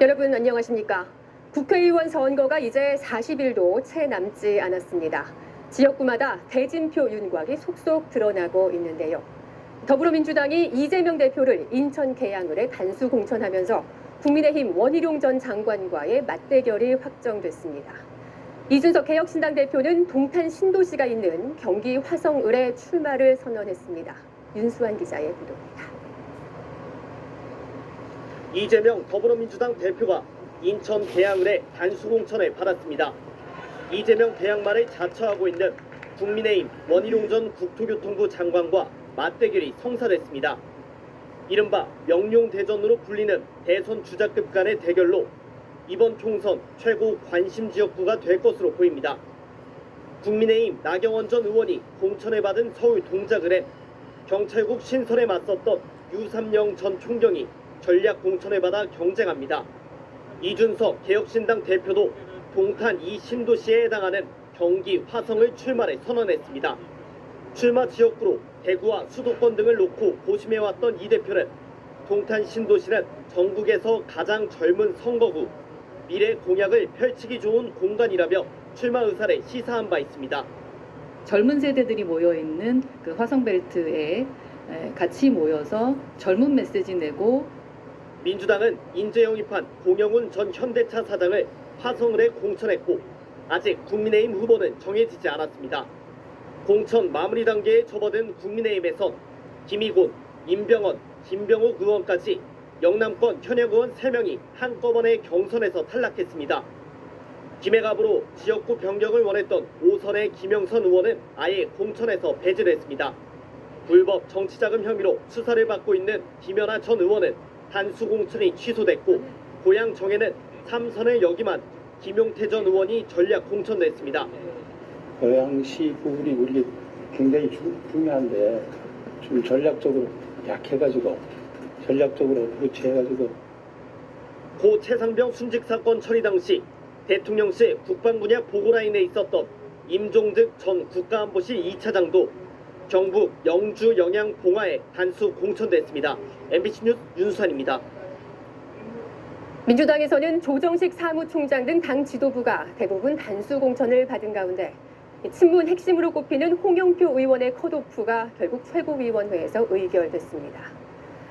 여러분 안녕하십니까? 국회의원 선거가 이제 40일도 채 남지 않았습니다. 지역구마다 대진표 윤곽이 속속 드러나고 있는데요. 더불어민주당이 이재명 대표를 인천 계양을에 단수 공천하면서 국민의힘 원희룡 전 장관과의 맞대결이 확정됐습니다. 이준석 개혁신당 대표는 동탄 신도시가 있는 경기 화성을에 출마를 선언했습니다. 윤수환 기자의 보도입니다. 이재명 더불어민주당 대표가 인천 계양을에 단수 공천을 받았습니다. 이재명 계양말을 자처하고 있는 국민의힘 원희룡 전 국토교통부 장관과 맞대결이 성사됐습니다. 이른바 명룡대전으로 불리는 대선 주자급 간의 대결로 이번 총선 최고 관심 지역구가 될 것으로 보입니다. 국민의힘 나경원 전 의원이 공천을 받은 서울 동작을엔 경찰국 신설에 맞섰던 유삼영 전 총경이 전략 공천을 받아 경쟁합니다. 이준석 개혁신당 대표도 동탄 이 신도시에 해당하는 경기 화성을 출마를 선언했습니다. 출마 지역구로 대구와 수도권 등을 놓고 고심해왔던 이 대표는 동탄 신도시는 전국에서 가장 젊은 선거구, 미래 공약을 펼치기 좋은 공간이라며 출마 의사를 시사한 바 있습니다. 젊은 세대들이 모여있는 그 화성벨트에 같이 모여서 젊은 메시지 내고 민주당은 인재 영입한 공영훈 전 현대차 사장을 화성을에 공천했고 아직 국민의힘 후보는 정해지지 않았습니다. 공천 마무리 단계에 접어든 국민의힘에선 김희곤, 임병헌, 김병욱 의원까지 영남권 현역 의원 3명이 한꺼번에 경선에서 탈락했습니다. 김해갑으로 지역구 변경을 원했던 오선의 김영선 의원은 아예 공천에서 배제됐습니다. 불법 정치자금 혐의로 수사를 받고 있는 김연아 전 의원은 단수 공천이 취소됐고 고향 정에는 3선을 역임한 김용태 전 의원이 전략 공천됐습니다. 고양시 부분이 우리 굉장히 중요한데 좀 전략적으로 약해가지고 전략적으로 그렇지해가지고 고 최상병 순직 사건 처리 당시 대통령실 국방분야 보고라인에 있었던 임종득 전 국가안보실 2차장도 경북 영주 영양 봉화에 단수 공천됐습니다. MBC 뉴스 윤수환입니다. 민주당에서는 조정식 사무총장 등 당 지도부가 대부분 단수 공천을 받은 가운데 친문 핵심으로 꼽히는 홍영표 의원의 컷오프가 결국 최고위원회에서 의결됐습니다.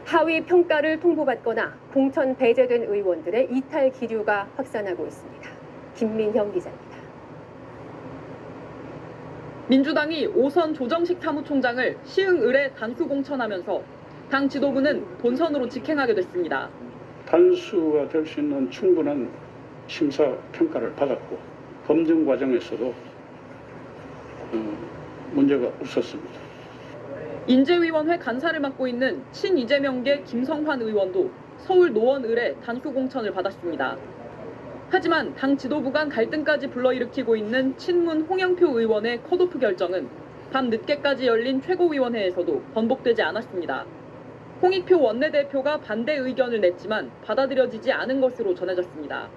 하위 평가를 통보받거나 공천 배제된 의원들의 이탈 기류가 확산하고 있습니다. 김민형 기자입니다. 민주당이 5선 조정식 사무총장을 시흥을에 단수 공천하면서 당 지도부는 본선으로 직행하게 됐습니다. 단수가 될 수 있는 충분한 심사 평가를 받았고 검증 과정에서도 문제가 없었습니다. 인재위원회 간사를 맡고 있는 친이재명계 김성환 의원도 서울 노원을에 단수 공천을 받았습니다. 하지만 당 지도부 간 갈등까지 불러일으키고 있는 친문 홍영표 의원의 컷오프 결정은 밤 늦게까지 열린 최고위원회에서도 번복되지 않았습니다. 홍익표 원내대표가 반대 의견을 냈지만 받아들여지지 않은 것으로 전해졌습니다.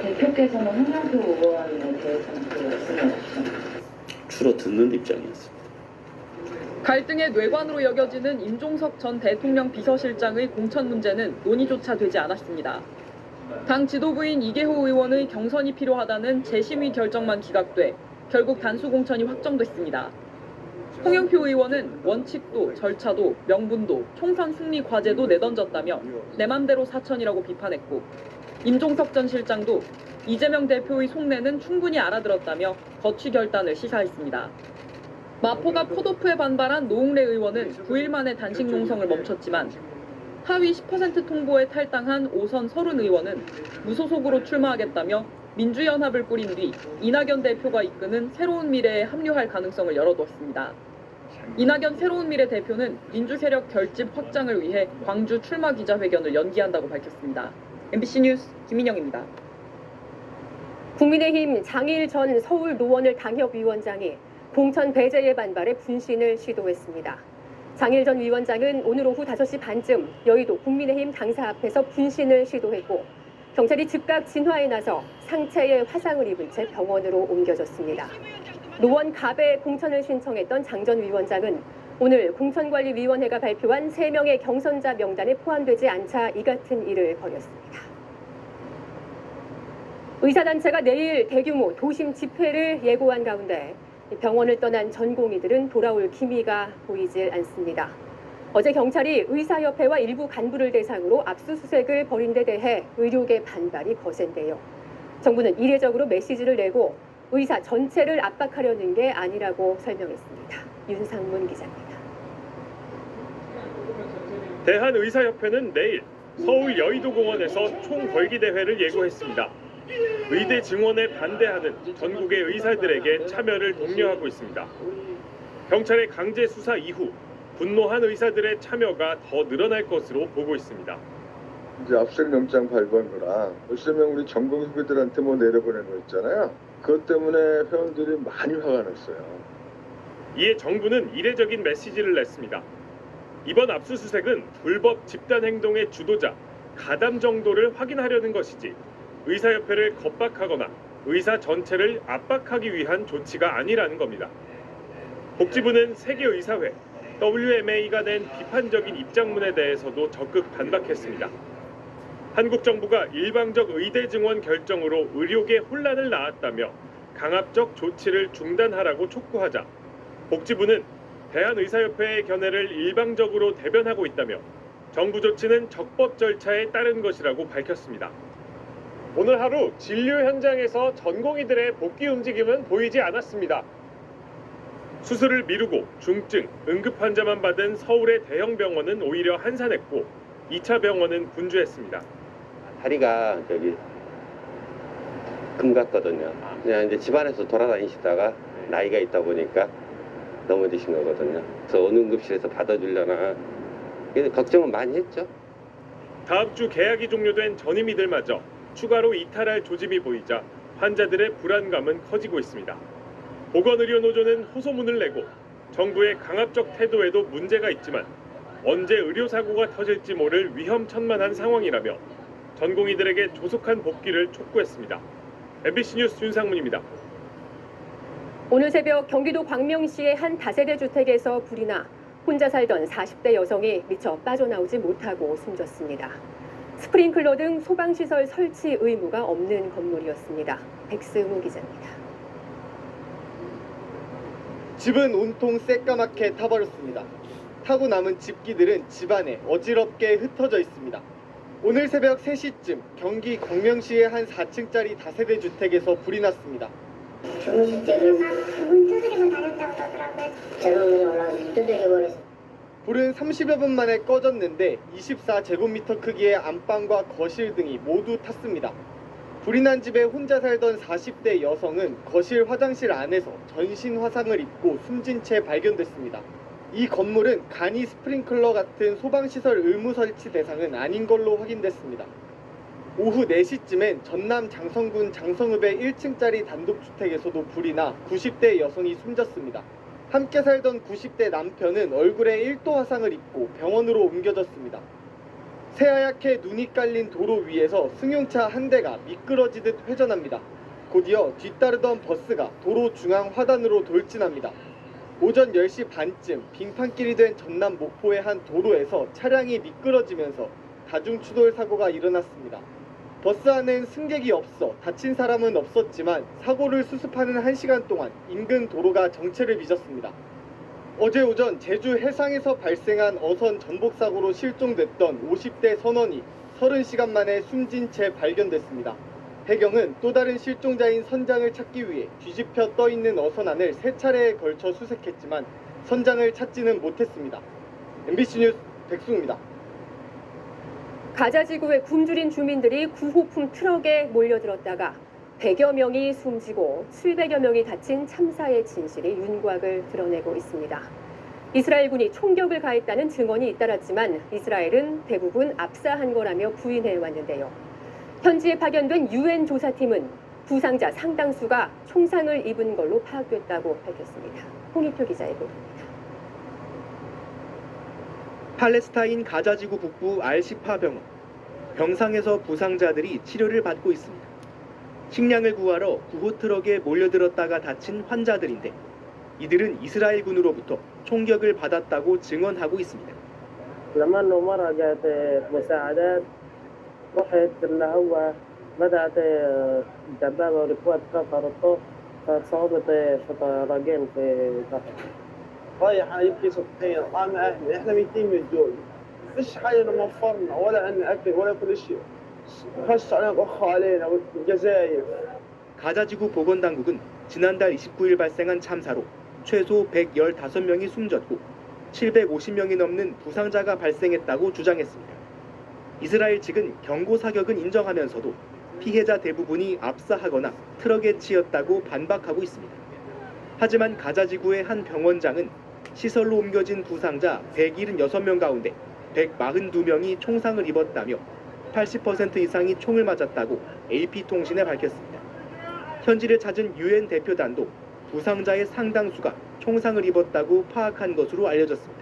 대표께서는 홍영표 의원에 대해서는 그 말씀을 해주셨나요? 주로 듣는 입장이었습니다. 갈등의 뇌관으로 여겨지는 임종석 전 대통령 비서실장의 공천 문제는 논의조차 되지 않았습니다. 당 지도부인 이계호 의원의 경선이 필요하다는 재심의 결정만 기각돼 결국 단수 공천이 확정됐습니다. 홍영표 의원은 원칙도 절차도 명분도 총선 승리 과제도 내던졌다며 내 맘대로 사천이라고 비판했고 임종석 전 실장도 이재명 대표의 속내는 충분히 알아들었다며 거취 결단을 시사했습니다. 마포가 컷오프에 반발한 노웅래 의원은 9일 만에 단식 농성을 멈췄지만 하위 10% 통보에 탈당한 5선 서른 의원은 무소속으로 출마하겠다며 민주연합을 꾸린 뒤 이낙연 대표가 이끄는 새로운 미래에 합류할 가능성을 열어두었습니다. 이낙연 새로운 미래 대표는 민주세력 결집 확장을 위해 광주 출마 기자회견을 연기한다고 밝혔습니다. MBC 뉴스 김민영입니다. 국민의힘 장일 전 서울 노원을 당협위원장이 공천 배제에 반발해 분신을 시도했습니다. 장일 전 위원장은 오늘 오후 5시 반쯤 여의도 국민의힘 당사 앞에서 분신을 시도했고 경찰이 즉각 진화에 나서 상체에 화상을 입은 채 병원으로 옮겨졌습니다. 노원 갑에 공천을 신청했던 장 전 위원장은 오늘 공천관리위원회가 발표한 3명의 경선자 명단에 포함되지 않자 이 같은 일을 벌였습니다. 의사단체가 내일 대규모 도심 집회를 예고한 가운데 병원을 떠난 전공의들은 돌아올 기미가 보이질 않습니다. 어제 경찰이 의사협회와 일부 간부를 대상으로 압수수색을 벌인 데 대해 의료계 반발이 거센데요. 정부는 이례적으로 메시지를 내고 의사 전체를 압박하려는 게 아니라고 설명했습니다. 윤상문 기자입니다. 대한의사협회는 내일 서울 여의도공원에서 총궐기 대회를 예고했습니다. 의대 증원에 반대하는 전국의 의사들에게 참여를 독려하고 있습니다. 경찰의 강제 수사 이후 분노한 의사들의 참여가 더 늘어날 것으로 보고 있습니다. 이제 압수수색 영장 발부한 거라 벌써 우리 전공 후배들한테 뭐 내려보낸 거 있잖아요. 그것 때문에 회원들이 많이 화가 났어요. 이에 정부는 이례적인 메시지를 냈습니다. 이번 압수수색은 불법 집단 행동의 주도자, 가담 정도를 확인하려는 것이지 의사협회를 겁박하거나 의사 전체를 압박하기 위한 조치가 아니라는 겁니다. 복지부는 세계의사회, WMA가 낸 비판적인 입장문에 대해서도 적극 반박했습니다. 한국 정부가 일방적 의대 증원 결정으로 의료계 혼란을 낳았다며 강압적 조치를 중단하라고 촉구하자 복지부는 대한의사협회의 견해를 일방적으로 대변하고 있다며 정부 조치는 적법 절차에 따른 것이라고 밝혔습니다. 오늘 하루 진료 현장에서 전공의들의 복귀 움직임은 보이지 않았습니다. 수술을 미루고 중증, 응급 환자만 받은 서울의 대형 병원은 오히려 한산했고 2차 병원은 분주했습니다. 다리가 금 같거든요. 그냥 이제 집안에서 돌아다니시다가 나이가 있다 보니까 넘어지신 거거든요. 그래서 어느 응급실에서 받아주려나 걱정은 많이 했죠. 다음 주 계약이 종료된 전임의들마저 추가로 이탈할 조짐이 보이자 환자들의 불안감은 커지고 있습니다. 보건의료노조는 호소문을 내고 정부의 강압적 태도에도 문제가 있지만 언제 의료사고가 터질지 모를 위험천만한 상황이라며 전공의들에게 조속한 복귀를 촉구했습니다. MBC 뉴스 윤상문입니다. 오늘 새벽 경기도 광명시의 한 다세대 주택에서 불이 나 혼자 살던 40대 여성이 미처 빠져나오지 못하고 숨졌습니다. 스프링클러 등 소방시설 설치 의무가 없는 건물이었습니다. 백승우 기자입니다. 집은 온통 새까맣게 타버렸습니다. 타고 남은 집기들은 집안에 어지럽게 흩어져 있습니다. 오늘 새벽 3시쯤 경기 광명시의 한 4층짜리 다세대 주택에서 불이 났습니다. 주무실 때는 문 두드리고 다녔다고 하더라고요. 저런 올라가서 두드리고 그랬어요. 불은 30여 분 만에 꺼졌는데 24제곱미터 크기의 안방과 거실 등이 모두 탔습니다. 불이 난 집에 혼자 살던 40대 여성은 거실 화장실 안에서 전신 화상을 입고 숨진 채 발견됐습니다. 이 건물은 간이 스프링클러 같은 소방시설 의무 설치 대상은 아닌 걸로 확인됐습니다. 오후 4시쯤엔 전남 장성군 장성읍의 1층짜리 단독주택에서도 불이 나 90대 여성이 숨졌습니다. 함께 살던 90대 남편은 얼굴에 1도 화상을 입고 병원으로 옮겨졌습니다. 새하얗게 눈이 깔린 도로 위에서 승용차 한 대가 미끄러지듯 회전합니다. 곧이어 뒤따르던 버스가 도로 중앙 화단으로 돌진합니다. 오전 10시 반쯤 빙판길이 된 전남 목포의 한 도로에서 차량이 미끄러지면서 다중추돌 사고가 일어났습니다. 버스 안엔 승객이 없어 다친 사람은 없었지만 사고를 수습하는 1시간 동안 인근 도로가 정체를 빚었습니다. 어제 오전 제주 해상에서 발생한 어선 전복 사고로 실종됐던 50대 선원이 30시간 만에 숨진 채 발견됐습니다. 해경은 또 다른 실종자인 선장을 찾기 위해 뒤집혀 떠있는 어선 안을 3차례에 걸쳐 수색했지만 선장을 찾지는 못했습니다. MBC 뉴스 백승우입니다. 가자 지구에 굶주린 주민들이 구호품 트럭에 몰려들었다가 100여 명이 숨지고 700여 명이 다친 참사의 진실이 윤곽을 드러내고 있습니다. 이스라엘군이 총격을 가했다는 증언이 잇따랐지만 이스라엘은 대부분 압사한 거라며 부인해 왔는데요. 현지에 파견된 UN 조사팀은 부상자 상당수가 총상을 입은 걸로 파악됐다고 밝혔습니다. 홍익표 기자의 보도입니다. 팔레스타인 가자지구 북부 알시파 병원. 병상에서 부상자들이 치료를 받고 있습니다. 식량을 구하러 구호 트럭에 몰려들었다가 다친 환자들인데 이들은 이스라엘군으로부터 총격을 받았다고 증언하고 있습니다. لما انه مرة جات مساعدات رحت اللي هو بدأت الدبابة والقوات كفرته فصابت شطرين في ظهري. رايح يبكي سطحين قام اهلي احنا ميتين من الجوع فيش حاجه موفرنا ولا عندنا اكل ولا كل شيء خش علينا ضخوا علينا والجزائر. 가자지구 보건당국은 지난달 29일 발생한 참사로 최소 115명이 숨졌고 750명이 넘는 부상자가 발생했다고 주장했습니다. 이스라엘 측은 경고 사격은 인정하면서도 피해자 대부분이 압사하거나 트럭에 치였다고 반박하고 있습니다. 하지만 가자지구의 한 병원장은 시설로 옮겨진 부상자 176명 가운데 142명이 총상을 입었다며 80% 이상이 총을 맞았다고 AP통신에 밝혔습니다. 현지를 찾은 UN 대표단도 부상자의 상당수가 총상을 입었다고 파악한 것으로 알려졌습니다.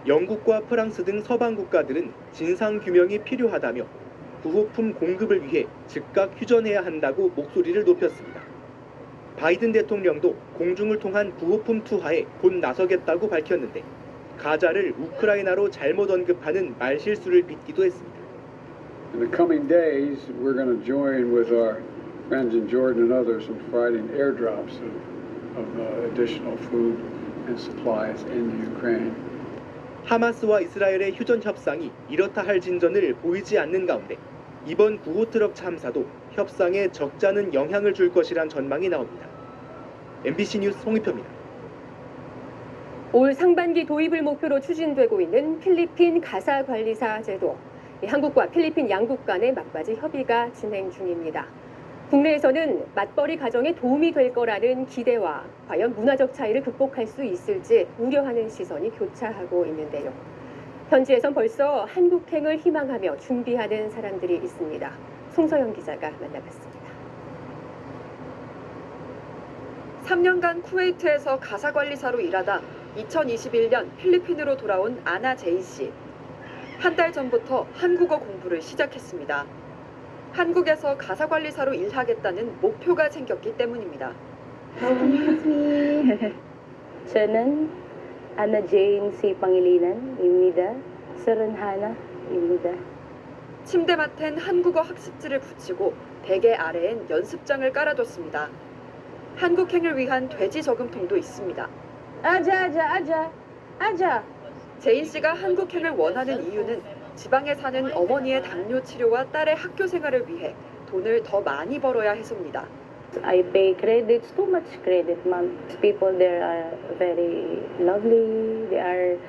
영국과 프랑스 등 서방 국가들은 진상규명이 필요하다며 구호품 공급을 위해 즉각 휴전해야 한다고 목소리를 높였습니다. 바이든 대통령도 공중을 통한 구호품 투하에 곧 나서겠다고 밝혔는데 가자를 우크라이나로 잘못 언급하는 말실수를 빚기도 했습니다. In the coming days, we're going to join with our friends in Jordan and others in providing airdrops of additional food and supplies in Ukraine. 하마스와 이스라엘의 휴전 협상이 이렇다 할 진전을 보이지 않는 가운데 이번 구호트럭 참사도 협상에 적잖은 영향을 줄 것이란 전망이 나옵니다. MBC 뉴스 송희표입니다. 올 상반기 도입을 목표로 추진되고 있는 필리핀 가사관리사 제도. 한국과 필리핀 양국 간의 막바지 협의가 진행 중입니다. 국내에서는 맞벌이 가정에 도움이 될 거라는 기대와 과연 문화적 차이를 극복할 수 있을지 우려하는 시선이 교차하고 있는데요. 현지에선 벌써 한국행을 희망하며 준비하는 사람들이 있습니다. 송서영 기자가 만나봤습니다. 3년간 쿠웨이트에서 가사관리사로 일하다 2021년 필리핀으로 돌아온 아나 제이 씨. 한 달 전부터 한국어 공부를 시작했습니다. 한국에서 가사관리사로 일하겠다는 목표가 생겼기 때문입니다. 저는 아나 제인 C Pangilinan입니다. 31입니다. 침대맡엔 한국어 학습지를 붙이고 베개 아래엔 연습장을 깔아뒀습니다. 한국행을 위한 돼지 저금통도 있습니다. 아자. 제인 씨가 한국행을 원하는 이유는 지방에 사는 어머니의 당뇨 치료와 딸의 학교 생활을 위해 돈을 더 많이 벌어야 해서입니다. I pay credits, too much credit, ma'am. People there are very lovely. They are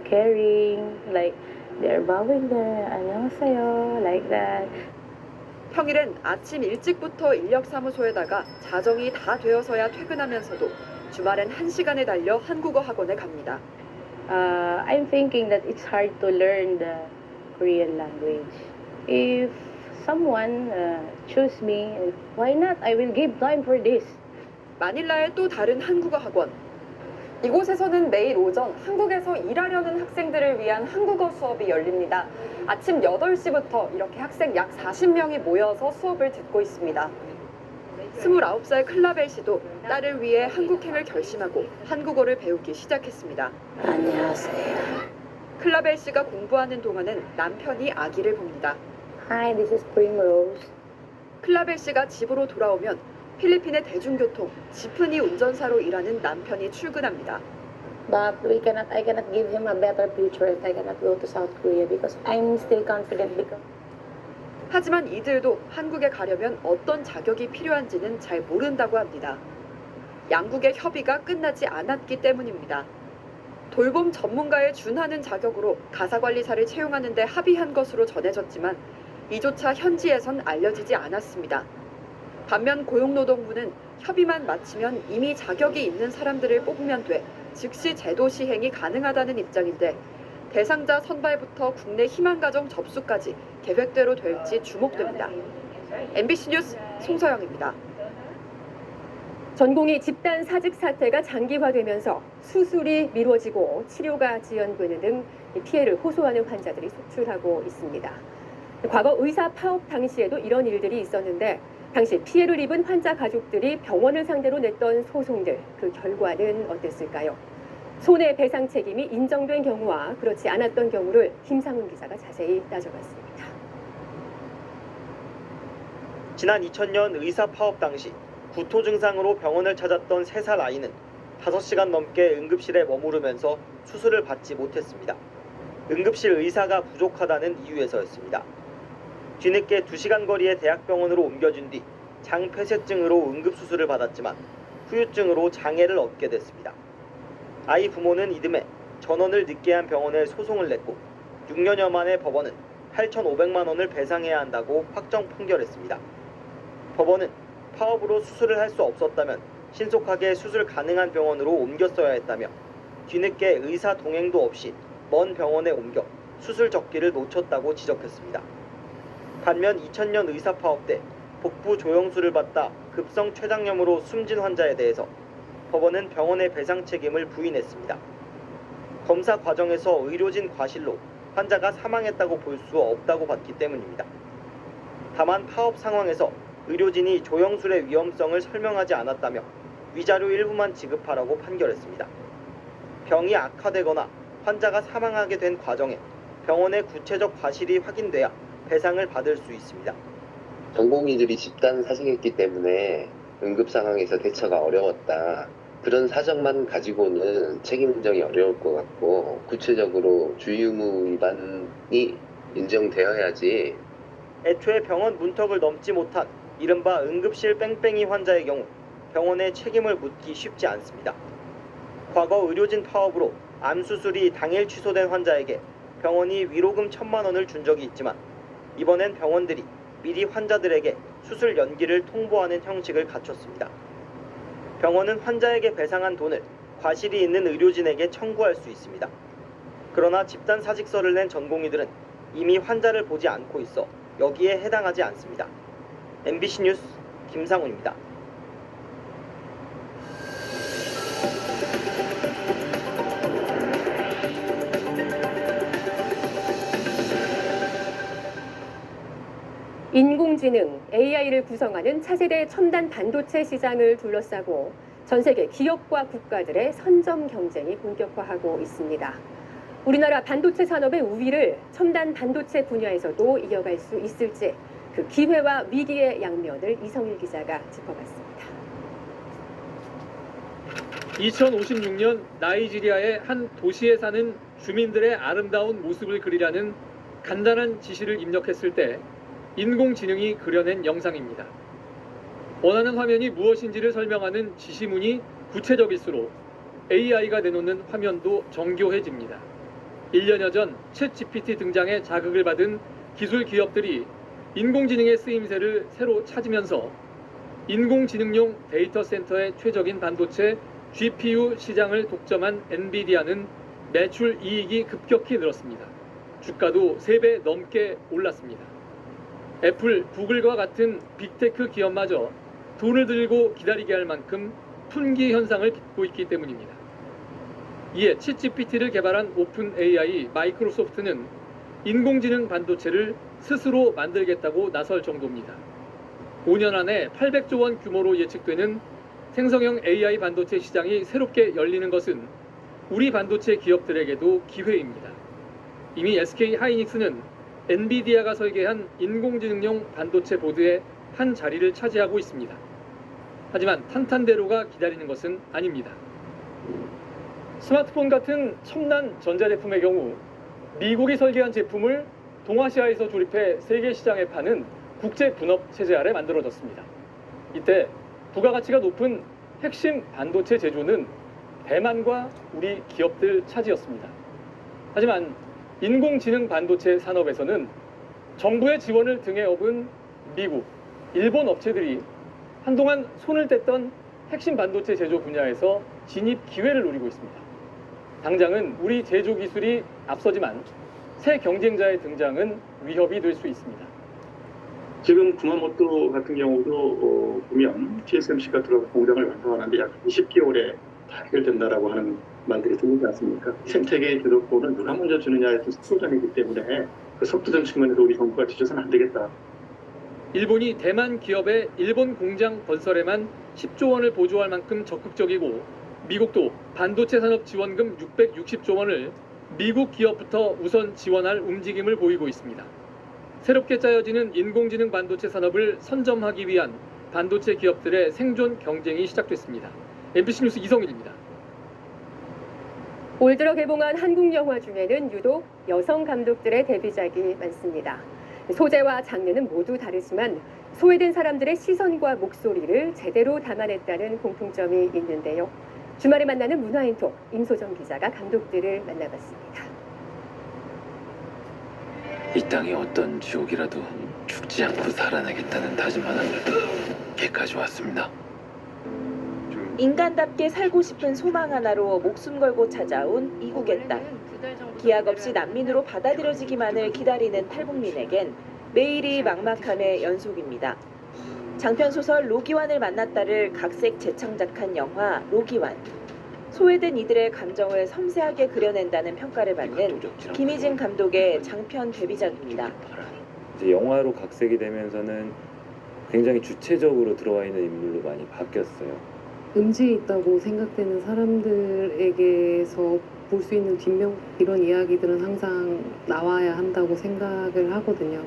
caring, like they are bowing there. 안녕하세요, like that. 평일엔 아침 일찍부터 인력사무소에다가 자정이 다 되어서야 퇴근하면서도 주말엔 1시간에 달려 한국어 학원에 갑니다. I'm thinking that it's hard to learn the Korean language. If someone choose me, why not? I will give time for this. 마닐라의 또 다른 한국어 학원. 이곳에서는 매일 오전 한국에서 일하려는 학생들을 위한 한국어 수업이 열립니다. 아침 8시부터 이렇게 학생 약 40명이 모여서 수업을 듣고 있습니다. 29살 클라벨 씨도 딸을 위해 한국행을 결심하고 한국어를 배우기 시작했습니다. 안녕하세요. 클라벨 씨가 공부하는 동안은 남편이 아기를 봅니다. Hi, this is Primrose. 클라벨 씨가 집으로 돌아오면 필리핀의 대중교통, 지프니 운전사로 일하는 남편이 출근합니다. But I cannot give him a better future if I cannot go to South Korea because I'm still confident because. 하지만 이들도 한국에 가려면 어떤 자격이 필요한지는 잘 모른다고 합니다. 양국의 협의가 끝나지 않았기 때문입니다. 돌봄 전문가에 준하는 자격으로 가사관리사를 채용하는 데 합의한 것으로 전해졌지만 이조차 현지에선 알려지지 않았습니다. 반면 고용노동부는 협의만 마치면 이미 자격이 있는 사람들을 뽑으면 돼 즉시 제도 시행이 가능하다는 입장인데 대상자 선발부터 국내 희망가정 접수까지 계획대로 될지 주목됩니다. MBC 뉴스 송서영입니다. 전공의 집단 사직 사태가 장기화되면서 수술이 미뤄지고 치료가 지연되는 등 피해를 호소하는 환자들이 속출하고 있습니다. 과거 의사 파업 당시에도 이런 일들이 있었는데 당시 피해를 입은 환자 가족들이 병원을 상대로 냈던 소송들, 그 결과는 어땠을까요? 손해배상 책임이 인정된 경우와 그렇지 않았던 경우를 김상훈 기자가 자세히 따져봤습니다. 지난 2000년 의사 파업 당시 구토 증상으로 병원을 찾았던 3살 아이는 5시간 넘게 응급실에 머무르면서 수술을 받지 못했습니다. 응급실 의사가 부족하다는 이유에서였습니다. 뒤늦게 2시간 거리의 대학병원으로 옮겨진 뒤 장폐쇄증으로 응급수술을 받았지만 후유증으로 장애를 얻게 됐습니다. 아이 부모는 이듬해 전원을 늦게 한 병원에 소송을 냈고 6년여 만에 법원은 8,500만 원을 배상해야 한다고 확정 판결했습니다. 법원은 파업으로 수술을 할 수 없었다면 신속하게 수술 가능한 병원으로 옮겼어야 했다며 뒤늦게 의사 동행도 없이 먼 병원에 옮겨 수술 적기를 놓쳤다고 지적했습니다. 반면 2000년 의사 파업 때 복부 조영술을 받다 급성 췌장염으로 숨진 환자에 대해서 법원은 병원의 배상 책임을 부인했습니다. 검사 과정에서 의료진 과실로 환자가 사망했다고 볼 수 없다고 봤기 때문입니다. 다만 파업 상황에서 의료진이 조영술의 위험성을 설명하지 않았다며 위자료 일부만 지급하라고 판결했습니다. 병이 악화되거나 환자가 사망하게 된 과정에 병원의 구체적 과실이 확인돼야 배상을 받을 수 있습니다. 전공의들이 집단 사직했기 때문에 응급 상황에서 대처가 어려웠다. 그런 사정만 가지고는 책임 인정이 어려울 것 같고 구체적으로 주의의무 위반이 인정되어야지. 애초에 병원 문턱을 넘지 못한 이른바 응급실 뺑뺑이 환자의 경우 병원에 책임을 묻기 쉽지 않습니다. 과거 의료진 파업으로 암 수술이 당일 취소된 환자에게 병원이 위로금 1,000만 원을 준 적이 있지만 이번엔 병원들이 미리 환자들에게 수술 연기를 통보하는 형식을 갖췄습니다. 병원은 환자에게 배상한 돈을 과실이 있는 의료진에게 청구할 수 있습니다. 그러나 집단 사직서를 낸 전공의들은 이미 환자를 보지 않고 있어 여기에 해당하지 않습니다. MBC 뉴스 김상훈입니다. 인공지능 AI를 구성하는 차세대 첨단 반도체 시장을 둘러싸고 전 세계 기업과 국가들의 선점 경쟁이 본격화하고 있습니다. 우리나라 반도체 산업의 우위를 첨단 반도체 분야에서도 이어갈 수 있을지 그 기회와 위기의 양면을 이성일 기자가 짚어봤습니다. 2056년 나이지리아의 한 도시에 사는 주민들의 아름다운 모습을 그리라는 간단한 지시를 입력했을 때 인공지능이 그려낸 영상입니다. 원하는 화면이 무엇인지를 설명하는 지시문이 구체적일수록 AI가 내놓는 화면도 정교해집니다. 1년여 전 챗GPT 등장에 자극을 받은 기술 기업들이 인공지능의 쓰임새를 새로 찾으면서 인공지능용 데이터 센터의 최적인 반도체 GPU 시장을 독점한 엔비디아는 매출 이익이 급격히 늘었습니다. 주가도 3배 넘게 올랐습니다. 애플, 구글과 같은 빅테크 기업마저 돈을 들고 기다리게 할 만큼 품귀 현상을 빚고 있기 때문입니다. 이에 챗GPT를 개발한 오픈 AI 마이크로소프트는 인공지능 반도체를 스스로 만들겠다고 나설 정도입니다. 5년 안에 800조 원 규모로 예측되는 생성형 AI 반도체 시장이 새롭게 열리는 것은 우리 반도체 기업들에게도 기회입니다. 이미 SK 하이닉스는 엔비디아가 설계한 인공지능용 반도체 보드의 한 자리를 차지하고 있습니다. 하지만 탄탄대로가 기다리는 것은 아닙니다. 스마트폰 같은 첨단 전자제품의 경우 미국이 설계한 제품을 동아시아에서 조립해 세계 시장에 파는 국제 분업 체제 아래 만들어졌습니다. 이때 부가가치가 높은 핵심 반도체 제조는 대만과 우리 기업들 차지였습니다. 하지만 인공지능 반도체 산업에서는 정부의 지원을 등에 업은 미국, 일본 업체들이 한동안 손을 뗐던 핵심 반도체 제조 분야에서 진입 기회를 노리고 있습니다. 당장은 우리 제조 기술이 앞서지만 새 경쟁자의 등장은 위협이 될 수 있습니다. 지금 구마모토 같은 경우도 보면 TSMC가 들어가 공장을 완성하는데 약 20개월에 다 해결된다라고 하는 말들이 들리지 않습니까? 생태계의 주도권을 누가 먼저 주느냐의 속도전이기 때문에 그 속도전 측면에서 우리 정부가 뒤져서는 안 되겠다. 일본이 대만 기업의 일본 공장 건설에만 10조 원을 보조할 만큼 적극적이고 미국도 반도체 산업 지원금 660조 원을 미국 기업부터 우선 지원할 움직임을 보이고 있습니다. 새롭게 짜여지는 인공지능 반도체 산업을 선점하기 위한 반도체 기업들의 생존 경쟁이 시작됐습니다. MBC 뉴스 이성일입니다. 올 들어 개봉한 한국 영화 중에는 유독 여성 감독들의 데뷔작이 많습니다. 소재와 장르는 모두 다르지만 소외된 사람들의 시선과 목소리를 제대로 담아냈다는 공통점이 있는데요. 주말에 만나는 문화인톡 임소정 기자가 감독들을 만나봤습니다. 이 땅이 어떤 지옥이라도 죽지 않고 살아내겠다는 다짐 하나를 깨까지 왔습니다. 인간답게 살고 싶은 소망 하나로 목숨 걸고 찾아온 이국의 땅. 기약 없이 난민으로 받아들여지기만을 기다리는 탈북민에겐 매일이 막막함의 연속입니다. 장편소설 로기완을 만났다를 각색 재창작한 영화 로기완. 소외된 이들의 감정을 섬세하게 그려낸다는 평가를 받는 김희진 감독의 장편 데뷔작입니다. 이제 영화로 각색이 되면서는 굉장히 주체적으로 들어와 있는 인물로 많이 바뀌었어요. 음지에 있다고 생각되는 사람들에게서 볼 수 있는 뒷면 이런 이야기들은 항상 나와야 한다고 생각을 하거든요.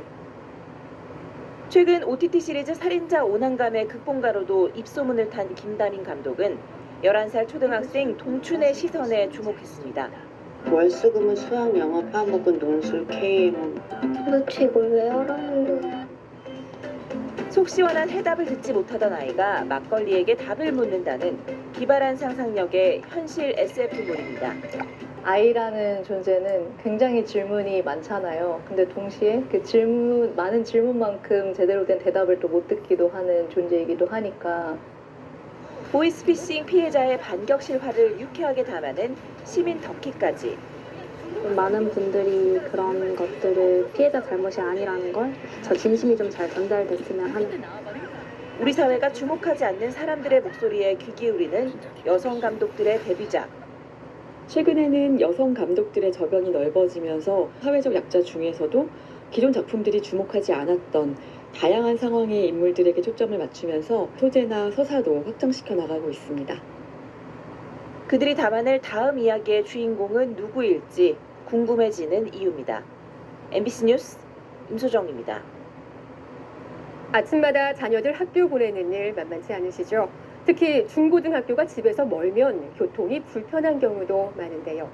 최근 OTT 시리즈 살인자 오난감의 극본가로도 입소문을 탄 김다민 감독은 11살 초등학생 동춘의 시선에 주목했습니다. 월수금은 수학, 영어, 파먹은 논술, K 도대체 이걸 왜 하라는데? 속 시원한 해답을 듣지 못하던 아이가 막걸리에게 답을 묻는다는 기발한 상상력의 현실 SF물입니다. 아이라는 존재는 굉장히 질문이 많잖아요. 근데 동시에 그 많은 질문만큼 제대로 된 대답을 또 못 듣기도 하는 존재이기도 하니까. 보이스피싱 피해자의 반격 실화를 유쾌하게 담아낸 시민 덕키까지. 많은 분들이 그런 것들을 피해자 잘못이 아니라는 걸 저 진심이 좀 잘 전달됐으면 하는. 우리 사회가 주목하지 않는 사람들의 목소리에 귀 기울이는 여성 감독들의 데뷔작. 최근에는 여성 감독들의 저변이 넓어지면서 사회적 약자 중에서도 기존 작품들이 주목하지 않았던 다양한 상황의 인물들에게 초점을 맞추면서 소재나 서사도 확장시켜 나가고 있습니다. 그들이 담아낼 다음 이야기의 주인공은 누구일지 궁금해지는 이유입니다. MBC 뉴스 임소정입니다. 아침마다 자녀들 학교 보내는 일 만만치 않으시죠? 특히 중고등학교가 집에서 멀면 교통이 불편한 경우도 많은데요.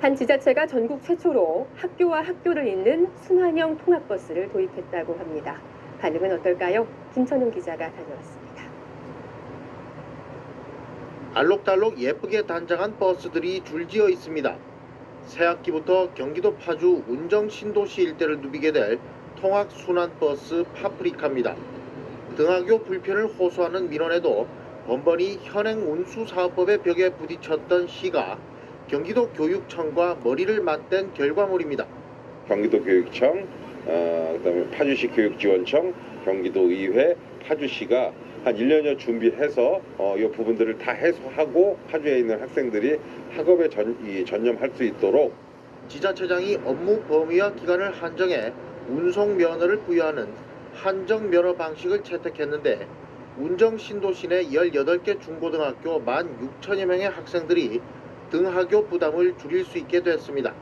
한 지자체가 전국 최초로 학교와 학교를 잇는 순환형 통학버스를 도입했다고 합니다. 반응은 어떨까요? 김천웅 기자가 다녀왔습니다. 알록달록 예쁘게 단장한 버스들이 줄지어 있습니다. 새학기부터 경기도 파주 운정 신도시 일대를 누비게 될 통학 순환버스 파프리카입니다. 등하교 불편을 호소하는 민원에도 번번이 현행 운수사업법의 벽에 부딪혔던 시가 경기도 교육청과 머리를 맞댄 결과물입니다. 경기도 교육청, 그다음에 파주시 교육지원청, 경기도의회, 파주시가 한 1년여 준비해서 이 부분들을 다 해소하고 파주에 있는 학생들이 학업에 전념할 수 있도록 지자체장이 업무 범위와 기간을 한정해 운송 면허를 부여하는 한정 면허 방식을 채택했는데 운정 신도시 내 18개 중고등학교 16,000여 명의 학생들이 등하교 부담을 줄일 수 있게 됐습니다.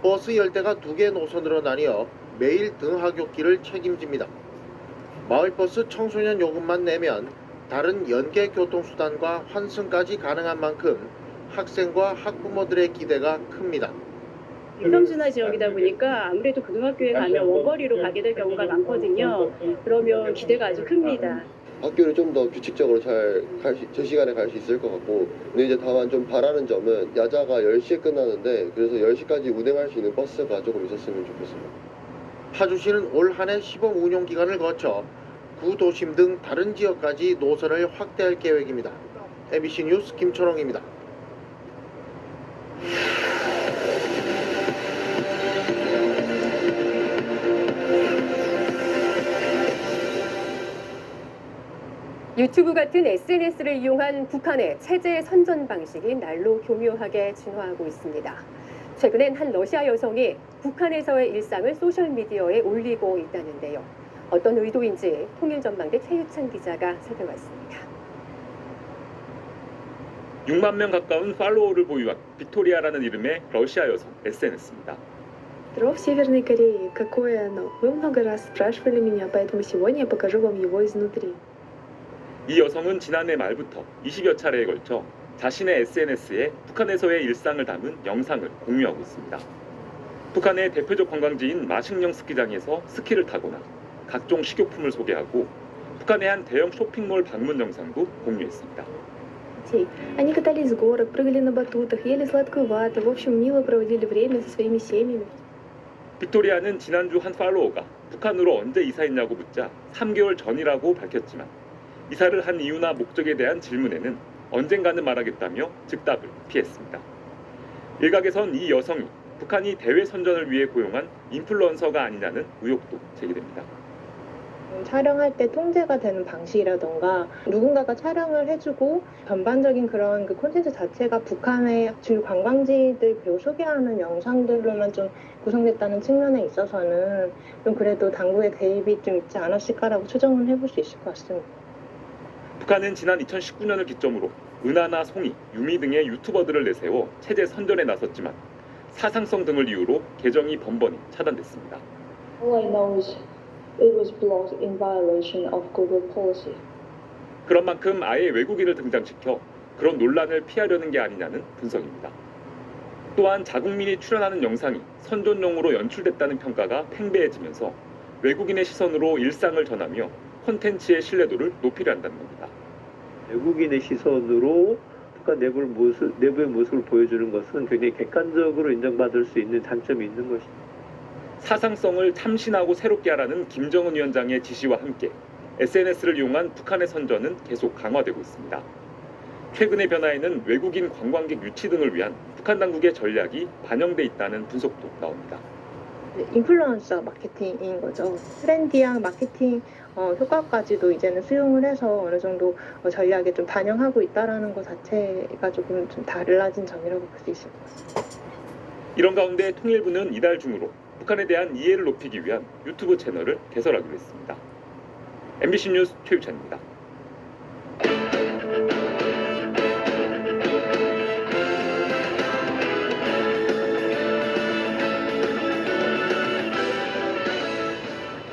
버스 열대가 2개 노선으로 나뉘어 매일 등하교길을 책임집니다. 마을버스 청소년 요금만 내면 다른 연계 교통수단과 환승까지 가능한 만큼 학생과 학부모들의 기대가 큽니다. 일평준화 지역이다 보니까 아무래도 고등학교에 가면 원거리로 가게 될 경우가 많거든요. 그러면 기대가 아주 큽니다. 학교를 좀 더 규칙적으로 저 시간에 갈 수 있을 것 같고, 근데 이제 다만 좀 바라는 점은 야자가 10시에 끝나는데 그래서 10시까지 운행할 수 있는 버스가 조금 있었으면 좋겠습니다. 파주시는 올 한 해 시범 운용 기간을 거쳐 구도심 등 다른 지역까지 노선을 확대할 계획입니다. MBC 뉴스 김천홍입니다. 유튜브 같은 SNS를 이용한 북한의 체제 선전 방식이 날로 교묘하게 진화하고 있습니다. 최근엔 한 러시아 여성이 북한에서의 일상을 소셜미디어에 올리고 있다는데요. 어떤 의도인지 통일전망대 최유찬 기자가 살펴봤습니다. 6만 명 가까운 팔로워를 보유한 빅토리아라는 이름의 러시아 여성 SNS입니다. Здорово, в Северной Корее. Какое оно? Вы много раз спрашивали меня, поэтому сегодня я покажу вам его изнутри. 이 여성은 지난해 말부터 20여 차례에 걸쳐 자신의 SNS에 북한에서의 일상을 담은 영상을 공유하고 있습니다. 북한의 대표적 관광지인 마식령 스키장에서 스키를 타거나 각종 식료품을 소개하고 북한의 한 대형 쇼핑몰 방문 영상도 공유했습니다. Они катались с горок, прыгали на батутах, ели сладкую вату, в общем, мило проводили время со своими семьями. 빅토리아는 지난주 한 팔로워가 북한으로 언제 이사했냐고 묻자 3개월 전이라고 밝혔지만 이사를 한 이유나 목적에 대한 질문에는 언젠가는 말하겠다며 즉답을 피했습니다. 일각에선 이 여성이 북한이 대외 선전을 위해 고용한 인플루언서가 아니냐는 의혹도 제기됩니다. 촬영할 때 통제가 되는 방식이라던가 누군가가 촬영을 해주고 전반적인 그런 그 콘텐츠 자체가 북한의 주요 관광지들 그리고 소개하는 영상들로만 좀 구성됐다는 측면에 있어서는 좀 그래도 당국의 개입이 좀 있지 않았을까라고 추정을 해볼 수 있을 것 같습니다. 북한은 지난 2019년을 기점으로 은하나 송이, 유미 등의 유튜버들을 내세워 체제 선전에 나섰지만 사상성 등을 이유로 계정이 번번이 차단됐습니다. All I know is it was blocked in violation of Google policy. 그런 만큼 아예 외국인을 등장시켜 그런 논란을 피하려는 게 아니냐는 분석입니다. 또한 자국민이 출연하는 영상이 선전용으로 연출됐다는 평가가 팽배해지면서 외국인의 시선으로 일상을 전하며 콘텐츠의 신뢰도를 높이려 한다는 겁니다. 외국인의 시선으로 북한 내부의 모습을 보여주는 것은 굉장히 객관적으로 인정받을 수 있는 장점이 있는 것입니다. 사상성을 참신하고 새롭게 하라는 김정은 위원장의 지시와 함께 SNS를 이용한 북한의 선전은 계속 강화되고 있습니다. 최근의 변화에는 외국인 관광객 유치 등을 위한 북한 당국의 전략이 반영돼 있다는 분석도 나옵니다. 인플루언서 마케팅인 거죠. 트렌디한 마케팅 효과까지도 이제는 수용을 해서 어느 정도 전략에 좀 반영하고 있다라는 것 자체가 조금 좀 달라진 점이라고 볼 수 있을 것 같습니다. 이런 가운데 통일부는 이달 중으로 북한에 대한 이해를 높이기 위한 유튜브 채널을 개설하기로 했습니다. MBC 뉴스 최유찬입니다.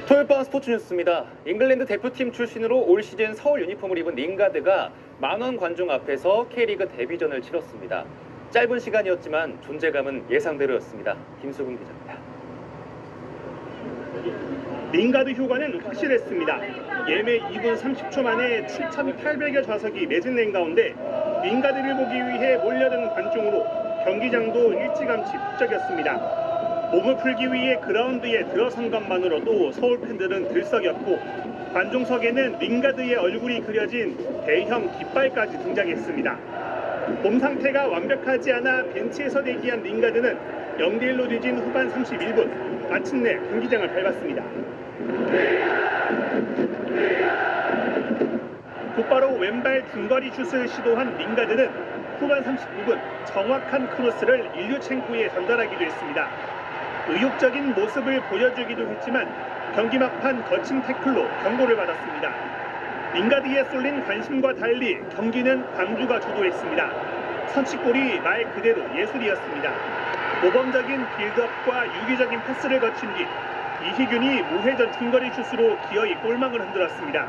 토요일 밤 스포츠 뉴스입니다. 잉글랜드 대표팀 출신으로 올 시즌 서울 유니폼을 입은 링가드가 만원 관중 앞에서 K리그 데뷔전을 치렀습니다. 짧은 시간이었지만 존재감은 예상대로였습니다. 김수근 기자입니다. 링가드 효과는 확실했습니다. 예매 2분 30초 만에 7,800여 좌석이 매진된 가운데 링가드를 보기 위해 몰려든 관중으로 경기장도 일찌감치 북적였습니다. 몸을 풀기 위해 그라운드에 들어선 것만으로도 서울 팬들은 들썩였고 관중석에는 링가드의 얼굴이 그려진 대형 깃발까지 등장했습니다. 몸 상태가 완벽하지 않아 벤치에서 대기한 링가드는 0대1로 뒤진 후반 31분 마침내 경기장을 밟았습니다. 곧바로 왼발 중거리 슛을 시도한 링가드는 후반 39분 정확한 크로스를 일류첸코에 전달하기도 했습니다. 의욕적인 모습을 보여주기도 했지만 경기 막판 거친 태클로 경고를 받았습니다. 링가드에 쏠린 관심과 달리 경기는 광주가 주도했습니다. 선취골이 말 그대로 예술이었습니다. 모범적인 빌드업과 유기적인 패스를 거친 뒤 이희균이 무회전 중거리 슛으로 기어이 골망을 흔들었습니다.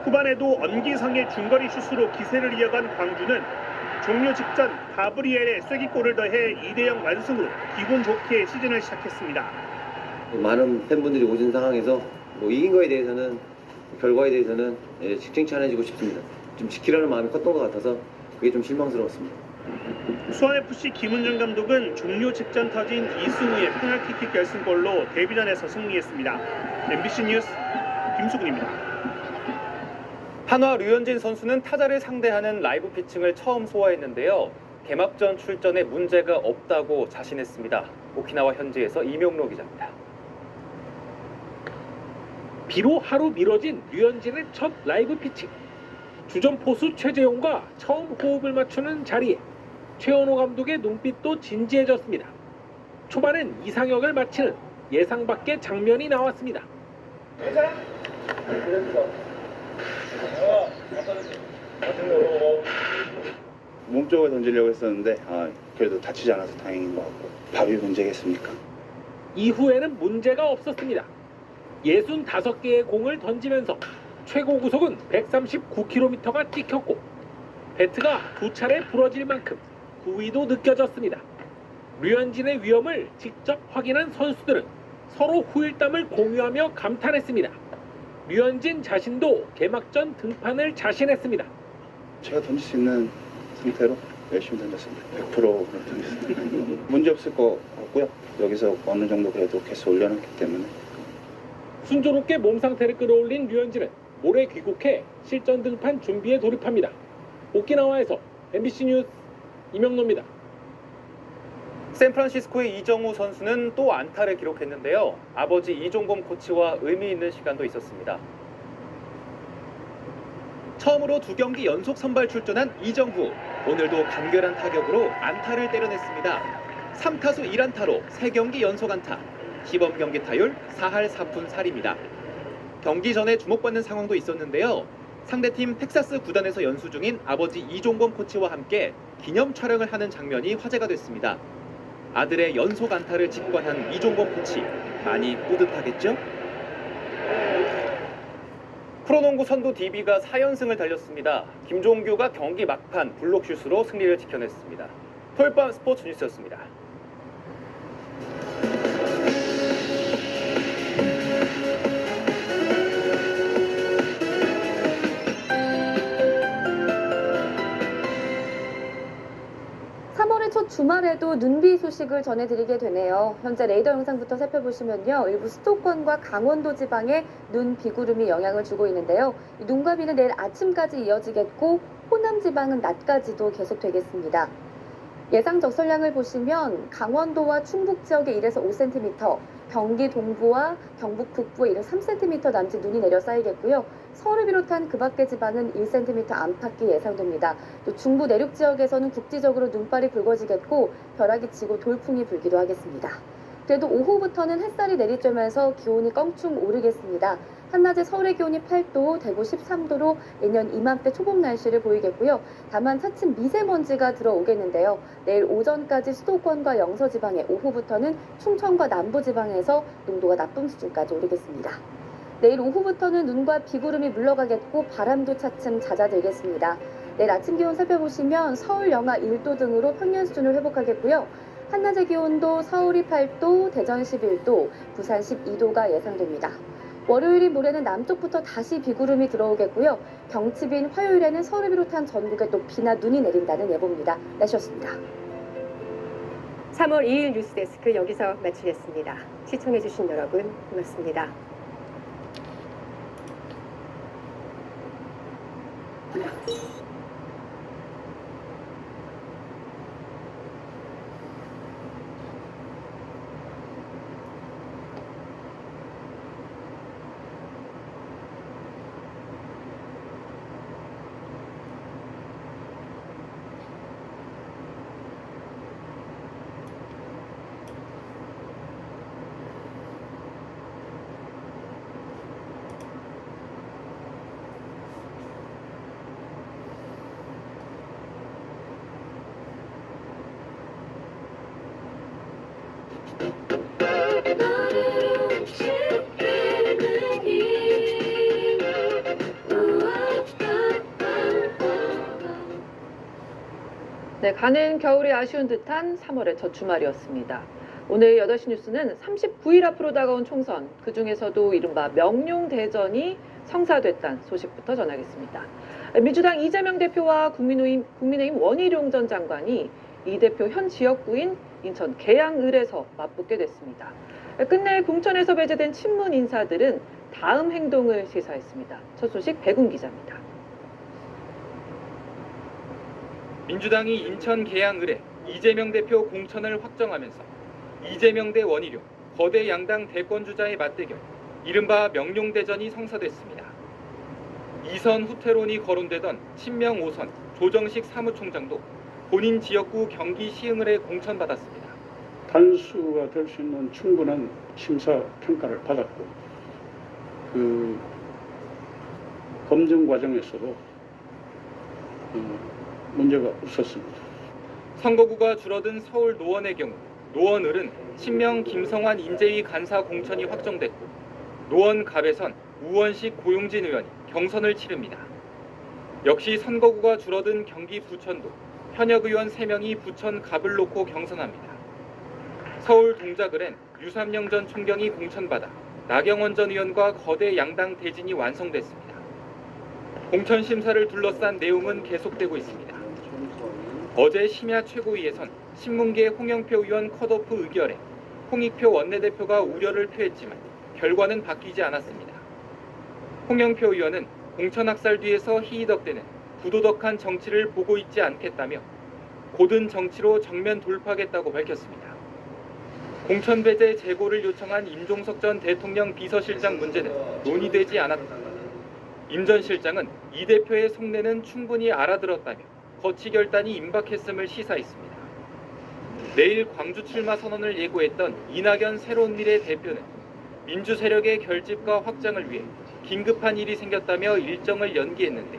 후반에도 엄기성의 중거리 슛으로 기세를 이어간 광주는 종료 직전 가브리엘의 쐐기골을 더해 2대0 완승으로 기분 좋게 시즌을 시작했습니다. 많은 팬분들이 오신 상황에서 이긴 거에 대해서는 결과에 대해서는 칭찬해주고 싶습니다. 좀 지키려는 마음이 컸던 것 같아서 그게 좀 실망스러웠습니다. 수원FC 김은중 감독은 종료 직전 터진 이승우의 페널티킥 결승골로 데뷔전에서 승리했습니다. MBC 뉴스 김수근입니다. 한화 류현진 선수는 타자를 상대하는 라이브 피칭을 처음 소화했는데요. 개막전 출전에 문제가 없다고 자신했습니다. 오키나와 현지에서 이명로 기자입니다. 비로 하루 미뤄진 류현진의 첫 라이브 피칭. 주전 포수 최재용과 처음 호흡을 맞추는 자리에 최원호 감독의 눈빛도 진지해졌습니다. 초반엔 이상혁을 마치는 예상 밖의 장면이 나왔습니다. 몸쪽을 던지려고 했었는데 그래도 다치지 않아서 다행인 것 같고 밥이 문제겠습니까? 이후에는 문제가 없었습니다. 65개의 공을 던지면서 최고 구속은 139km가 찍혔고 배트가 2차례 부러질 만큼 구위도 느껴졌습니다. 류현진의 위험을 직접 확인한 선수들은 서로 후일담을 공유하며 감탄했습니다. 류현진 자신도 개막전 등판을 자신했습니다. 제가 던질 수 있는 상태로 열심히 던졌습니다. 100%로 던졌습니다. 문제 없을 것 같고요. 여기서 어느 정도 그래도 개수 올려놨기 때문에 순조롭게 몸 상태를 끌어올린 류현진은 모레 귀국해 실전 등판 준비에 돌입합니다. 오키나와에서 MBC 뉴스 이명노입니다. 샌프란시스코의 이정우 선수는 또 안타를 기록했는데요. 아버지 이종범 코치와 의미 있는 시간도 있었습니다. 처음으로 2경기 연속 선발 출전한 이정후. 오늘도 간결한 타격으로 안타를 때려냈습니다. 3타수 1안타로 3경기 연속 안타. 시범 경기 타율 4할 4푼 4리입니다. 경기 전에 주목받는 상황도 있었는데요. 상대팀 텍사스 구단에서 연수 중인 아버지 이종범 코치와 함께 기념 촬영을 하는 장면이 화제가 됐습니다. 아들의 연속 안타를 직관한 이종범 코치, 많이 뿌듯하겠죠? 프로농구 선두 DB가 4연승을 달렸습니다. 김종규가 경기 막판 블록슛으로 승리를 지켜냈습니다. 토요일 밤 스포츠 뉴스였습니다. 첫 주말에도 눈비 소식을 전해드리게 되네요. 현재 레이더 영상부터 살펴보시면요. 일부 수도권과 강원도 지방에 눈 비구름이 영향을 주고 있는데요. 눈과 비는 내일 아침까지 이어지겠고 호남 지방은 낮까지도 계속되겠습니다. 예상 적설량을 보시면 강원도와 충북 지역에 1에서 5cm, 경기 동부와 경북 북부에 1에서 3cm 남짓 눈이 내려 쌓이겠고요. 서울을 비롯한 그 밖의 지방은 1cm 안팎이 예상됩니다. 또 중부 내륙 지역에서는 국지적으로 눈발이 붉어지겠고 벼락이 치고 돌풍이 불기도 하겠습니다. 그래도 오후부터는 햇살이 내리쬐면서 기온이 껑충 오르겠습니다. 한낮에 서울의 기온이 8도, 대구 13도로 예년 이맘때 초봄 날씨를 보이겠고요. 다만 차츰 미세먼지가 들어오겠는데요. 내일 오전까지 수도권과 영서지방에, 오후부터는 충청과 남부지방에서 농도가 나쁨 수준까지 오르겠습니다. 내일 오후부터는 눈과 비구름이 물러가겠고 바람도 차츰 잦아들겠습니다. 내일 아침 기온 살펴보시면 서울 영하 1도 등으로 평년 수준을 회복하겠고요. 한낮의 기온도 서울이 8도, 대전 11도, 부산 12도가 예상됩니다. 월요일인 모레는 남쪽부터 다시 비구름이 들어오겠고요. 경칩인 화요일에는 서울을 비롯한 전국에 또 비나 눈이 내린다는 예보입니다. 날씨였습니다. 3월 2일 뉴스데스크 여기서 마치겠습니다. 시청해주신 여러분 고맙습니다. 네, 가는 겨울이 아쉬운 듯한 3월의 첫 주말이었습니다. 오늘 8시 뉴스는 39일 앞으로 다가온 총선, 그중에서도 이른바 명룡대전이 성사됐다는 소식부터 전하겠습니다. 민주당 이재명 대표와 국민의힘 원희룡 전 장관이 이 대표 현 지역구인 인천 계양을에서 맞붙게 됐습니다. 끝내 공천에서 배제된 친문 인사들은 다음 행동을 시사했습니다. 첫 소식 백운 기자입니다. 민주당이 인천 계양을에 이재명 대표 공천을 확정하면서 이재명 대 원희룡, 거대 양당 대권주자의 맞대결, 이른바 명룡대전이 성사됐습니다. 2선 후퇴론이 거론되던 친명 5선 조정식 사무총장도 본인 지역구 경기 시흥을에 공천받았습니다. 단수가 될 수 있는 충분한 심사 평가를 받았고 그 검증 과정에서도 문제가 없었습니다. 선거구가 줄어든 서울 노원의 경우 노원을은 친명 김성환 인재위 간사 공천이 확정됐고 노원갑에선 우원식 고용진 의원이 경선을 치릅니다. 역시 선거구가 줄어든 경기 부천도 현역 의원 3명이 부천 갑을 놓고 경선합니다. 서울 동작을엔 유삼영 전 총경이 공천받아 나경원 전 의원과 거대 양당 대진이 완성됐습니다. 공천 심사를 둘러싼 내용은 계속되고 있습니다. 어제 심야 최고위에선 신문계 홍영표 의원 컷오프 의결에 홍익표 원내대표가 우려를 표했지만 결과는 바뀌지 않았습니다. 홍영표 의원은 공천학살 뒤에서 희희덕대는 부도덕한 정치를 보고 있지 않겠다며 고든 정치로 정면 돌파하겠다고 밝혔습니다. 공천 배제 재고를 요청한 임종석 전 대통령 비서실장 문제는 논의되지 않았다. 임 전 실장은 이 대표의 속내는 충분히 알아들었다며 거취 결단이 임박했음을 시사했습니다. 내일 광주 출마 선언을 예고했던 이낙연 새로운 미래 대표는 민주 세력의 결집과 확장을 위해 긴급한 일이 생겼다며 일정을 연기했는데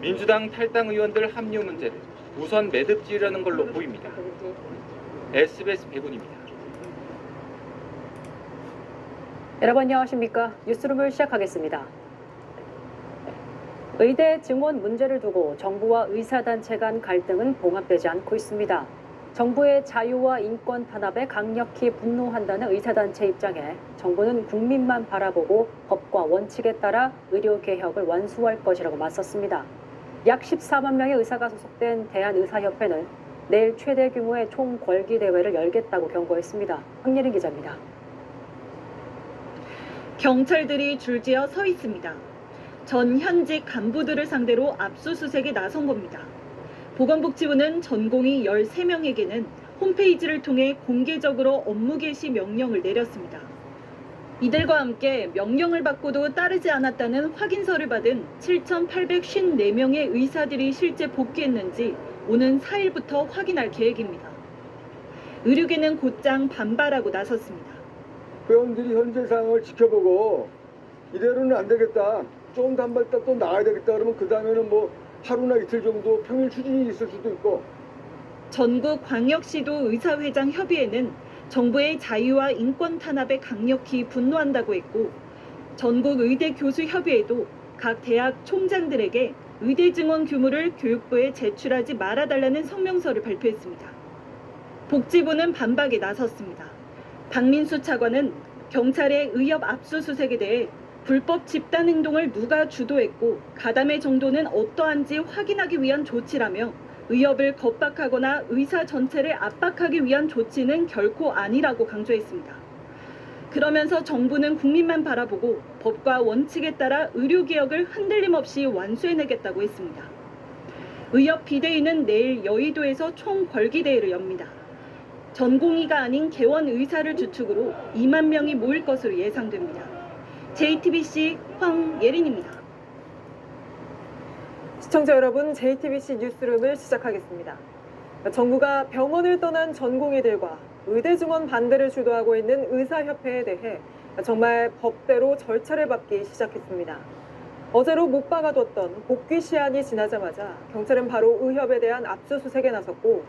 민주당 탈당 의원들 합류 문제를 우선 매듭 지으려는 걸로 보입니다. SBS 백운입니다. 여러분 안녕하십니까? 뉴스룸을 시작하겠습니다. 의대 증원 문제를 두고 정부와 의사단체 간 갈등은 봉합되지 않고 있습니다. 정부의 자유와 인권 탄압에 강력히 분노한다는 의사단체 입장에 정부는 국민만 바라보고 법과 원칙에 따라 의료개혁을 완수할 것이라고 맞섰습니다. 약 14만 명의 의사가 소속된 대한의사협회는 내일 최대 규모의 총궐기 대회를 열겠다고 경고했습니다. 황예린 기자입니다. 경찰들이 줄지어 서 있습니다. 전 현직 간부들을 상대로 압수수색에 나선 겁니다. 보건복지부는 전공의 13명에게는 홈페이지를 통해 공개적으로 업무 개시 명령을 내렸습니다. 이들과 함께 명령을 받고도 따르지 않았다는 확인서를 받은 7,854명의 의사들이 실제 복귀했는지 오는 4일부터 확인할 계획입니다. 의료계는 곧장 반발하고 나섰습니다. 회원들이 현재 상황을 지켜보고 이대로는 안 되겠다. 조금 더 한 발 또 나가야 되겠다 그러면 그 다음에는 뭐 하루나 이틀 정도 평일 추진이 있을 수도 있고. 전국 광역시도 의사회장 협의회는 정부의 자유와 인권 탄압에 강력히 분노한다고 했고 전국 의대 교수 협의회도 각 대학 총장들에게 의대 증원 규모를 교육부에 제출하지 말아달라는 성명서를 발표했습니다. 복지부는 반박에 나섰습니다. 박민수 차관은 경찰의 의협 압수수색에 대해 불법 집단 행동을 누가 주도했고 가담의 정도는 어떠한지 확인하기 위한 조치라며 의협을 겁박하거나 의사 전체를 압박하기 위한 조치는 결코 아니라고 강조했습니다. 그러면서 정부는 국민만 바라보고 법과 원칙에 따라 의료개혁을 흔들림 없이 완수해내겠다고 했습니다. 의협 비대위는 내일 여의도에서 총궐기대회를 엽니다. 전공의가 아닌 개원 의사를 주축으로 2만 명이 모일 것으로 예상됩니다. JTBC 황예린입니다. 시청자 여러분, JTBC 뉴스룸을 시작하겠습니다. 정부가 병원을 떠난 전공의들과 의대 증원 반대를 주도하고 있는 의사협회에 대해 정말 법대로 절차를 밟기 시작했습니다. 어제로 못 박아뒀던 복귀 시한이 지나자마자 경찰은 바로 의협에 대한 압수수색에 나섰고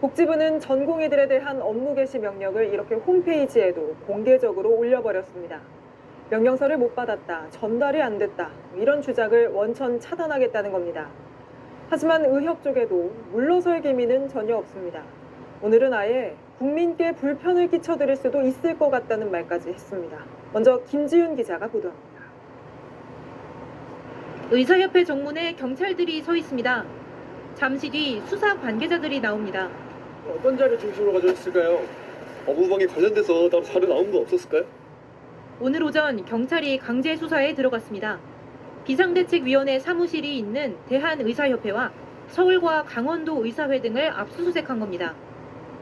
복지부는 전공의들에 대한 업무 개시 명령을 이렇게 홈페이지에도 공개적으로 올려버렸습니다. 명령서를 못 받았다, 전달이 안 됐다, 이런 주장을 원천 차단하겠다는 겁니다. 하지만 의협 쪽에도 물러설 기미는 전혀 없습니다. 오늘은 아예 국민께 불편을 끼쳐드릴 수도 있을 것 같다는 말까지 했습니다. 먼저 김지윤 기자가 보도합니다. 의사협회 정문에 경찰들이 서 있습니다. 잠시 뒤 수사 관계자들이 나옵니다. 어떤 자료 중심으로 가져왔을까요? 업무방해 관련돼서 따로 자료 나온 거 없었을까요? 오늘 오전 경찰이 강제 수사에 들어갔습니다. 비상대책위원회 사무실이 있는 대한의사협회와 서울과 강원도 의사회 등을 압수수색한 겁니다.